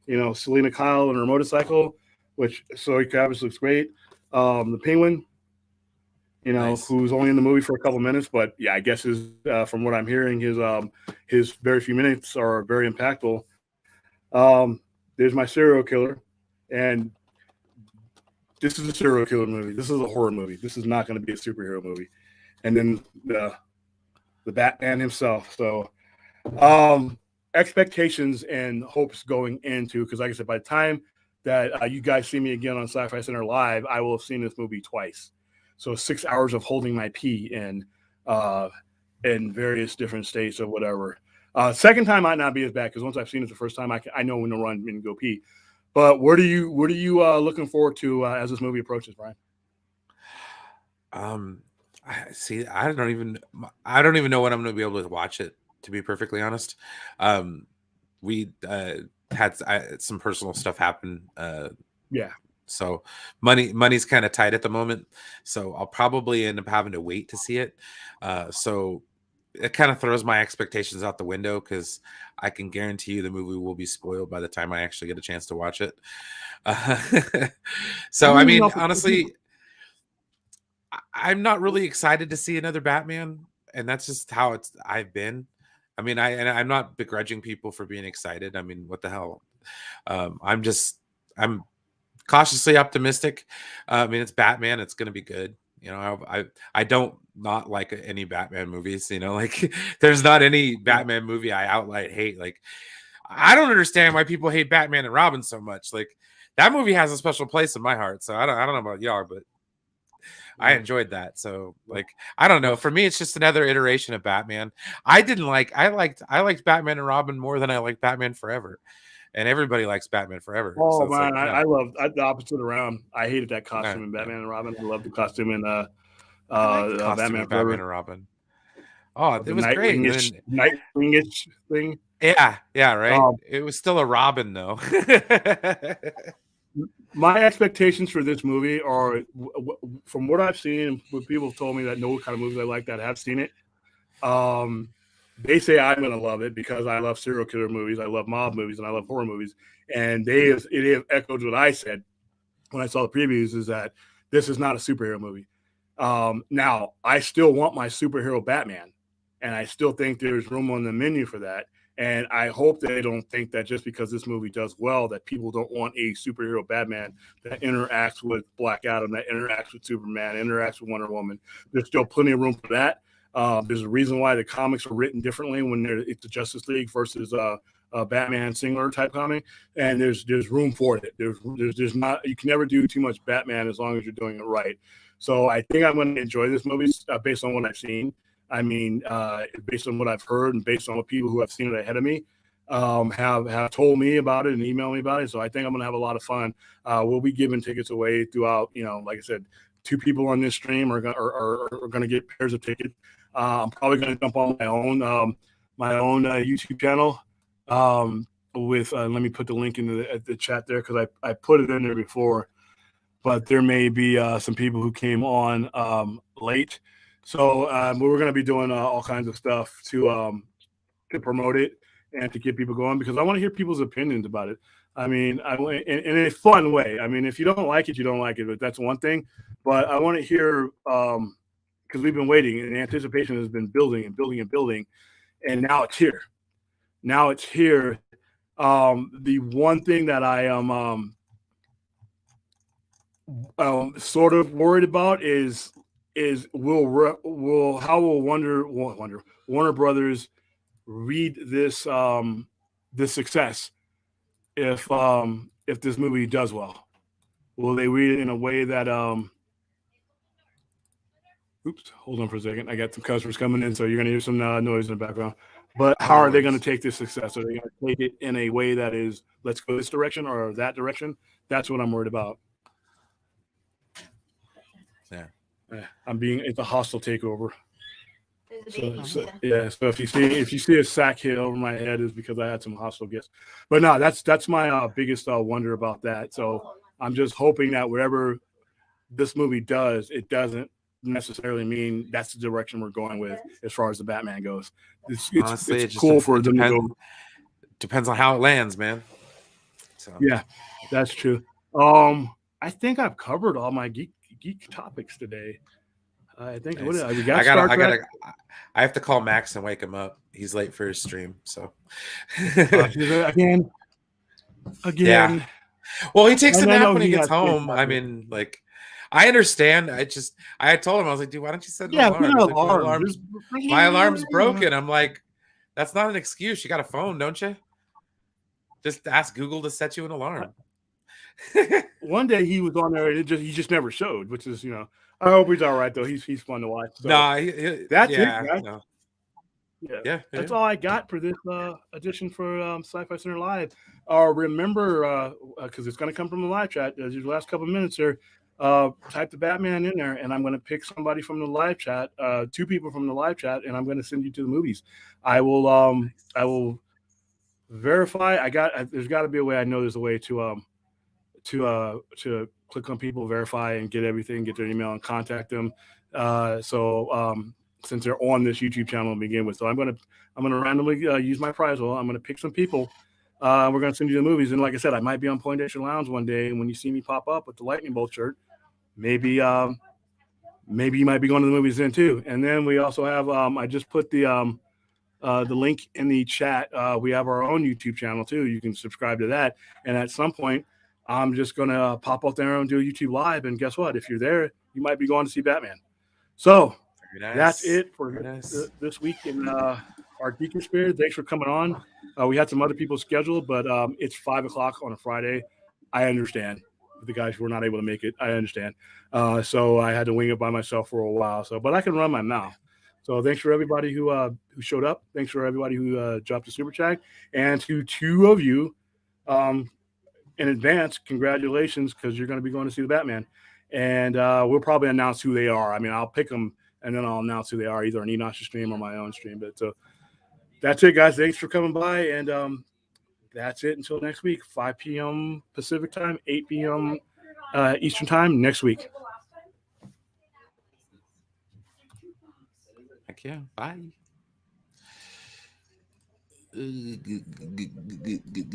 Selena Kyle on her motorcycle, which Zoe Kravitz looks great. The Penguin, nice. Who's only in the movie for a couple minutes, but yeah, I guess from what I'm hearing, his very few minutes are very impactful. There's my serial killer, and this is a serial killer movie. This is a horror movie. This is not going to be a superhero movie. And then the Batman himself. So expectations and hopes going into, because like I said, by the time that you guys see me again on Sci-Fi Center Live, I will have seen this movie twice. So 6 hours of holding my pee in various different states or whatever. Second time might not be as bad because once I've seen it the first time, I know when to run and go pee. But what are you looking forward to as this movie approaches, Brian? I don't even know when I'm going to be able to watch it, to be perfectly honest. We had some personal stuff happen. So money's kind of tight at the moment. So I'll probably end up having to wait to see it. So it kind of throws my expectations out the window because I can guarantee you the movie will be spoiled by the time I actually get a chance to watch it. So, I mean, honestly, I'm not really excited to see another Batman, and that's just how I've been. I mean, I'm not begrudging people for being excited. I mean, what the hell? I'm cautiously optimistic. I mean, it's Batman. It's going to be good. I don't not like any Batman movies. Like there's not any Batman movie I outright hate. Like I don't understand why people hate Batman and Robin so much. Like that movie has a special place in my heart. So I don't know about y'all, but I enjoyed that. So like I don't know. For me, it's just another iteration of Batman. I liked Batman and Robin more than I liked Batman Forever. And everybody likes Batman Forever. Oh, so man, like, I love the opposite around. I hated that costume in Batman and Robin. I love the costume in Batman Forever. and Robin. Oh, it was great. Nightwing-ish thing. Yeah, right. It was still a Robin, though. My expectations for this movie are, from what I've seen, what people have told me that know what kind of movies I like that have seen it. They say I'm going to love it because I love serial killer movies, I love mob movies, and I love horror movies. And it have echoed what I said when I saw the previews, is that this is not a superhero movie. Now, I still want my superhero Batman, and I still think there's room on the menu for that. And I hope they don't think that just because this movie does well, that people don't want a superhero Batman that interacts with Black Adam, that interacts with Superman, interacts with Wonder Woman. There's still plenty of room for that. There's a reason why the comics are written differently when it's the Justice League versus a Batman singular type comic, and there's room for it. There's not, you can never do too much Batman as long as you're doing it right. So I think I'm going to enjoy this movie based on what I've seen. I mean, based on what I've heard and based on what people who have seen it ahead of me have told me about it and emailed me about it. So I think I'm going to have a lot of fun. We'll be giving tickets away throughout. Like I said, 2 people on this stream are going to get pairs of tickets. I'm probably going to jump on my own YouTube channel with let me put the link in the chat there because I put it in there before, but there may be some people who came on late. So we're going to be doing all kinds of stuff to promote it and to get people going because I want to hear people's opinions about it. I mean, in a fun way. I mean, if you don't like it, you don't like it, but that's one thing. But I want to hear because we've been waiting and anticipation has been building and building and building, and now it's here. The one thing that I am sort of worried about is will Warner Brothers read this this success if this movie does well? Will they read it in a way that oops, hold on for a second. I got some customers coming in, so you're going to hear some noise in the background. But how are they going to take this success? Are they going to take it in a way that is, let's go this direction or that direction? That's what I'm worried about. Yeah. It's a hostile takeover. So if you see a sack hit over my head is because I had some hostile guests. But no, that's my biggest wonder about that. So I'm just hoping that whatever this movie does, it doesn't necessarily mean that's the direction we're going with as far as the Batman goes. Honestly, it's cool for them to go. Depends on how it lands, man. So yeah, that's true. I think I've covered all my geek topics today. I think nice. we got Star Trek. I have to call Max and wake him up. He's late for his stream. So again. Yeah. Well, he takes a nap when he gets home. I mean, like, I understand. I told him, I was like, dude, why don't you set an alarm? Put an alarm. My alarm's broken. I'm like, that's not an excuse. You got a phone, don't you? Just ask Google to set you an alarm. One day he was on there, he just never showed, which is, I hope he's all right though. He's fun to watch. So that's it, guys. No. Yeah, that's all I got for this edition for Sci-Fi Center Live. Remember, because it's going to come from the live chat. These last couple of minutes here, type the Batman in there, and I'm going to pick somebody from the live chat, 2 people from the live chat, and I'm going to send you to the movies. I will verify. There's got to be a way. I know there's a way to click on people, verify, and get everything, get their email, and contact them. Since they're on this YouTube channel to begin with. So I'm gonna randomly use my prize roll. I'm gonna pick some people. We're gonna send you the movies. And like I said, I might be on Poindexter Lounge one day, and when you see me pop up with the Lightning Bolt shirt, maybe you might be going to the movies then too. And then we also have I just put the link in the chat. We have our own YouTube channel too. You can subscribe to that. And at some point, I'm just gonna pop up there and do a YouTube live. And guess what? If you're there, you might be going to see Batman. So that's it for this week in our Geeking Spirit. Thanks for coming on. We had some other people scheduled, but it's 5:00 on a Friday. I understand the guys who were not able to make it. I understand. So I had to wing it by myself for a while. But I can run my mouth. So thanks for everybody who showed up. Thanks for everybody who dropped a super chat, and to 2 of you in advance, congratulations, because you're going to be going to see the Batman, and we'll probably announce who they are. I mean, I'll pick them. And then I'll announce who they are, either on Enosh's stream or my own stream. But so that's it, guys. Thanks for coming by. And that's it until next week, 5 p.m. Pacific time, 8 p.m. Eastern time next week. Thank you. Bye.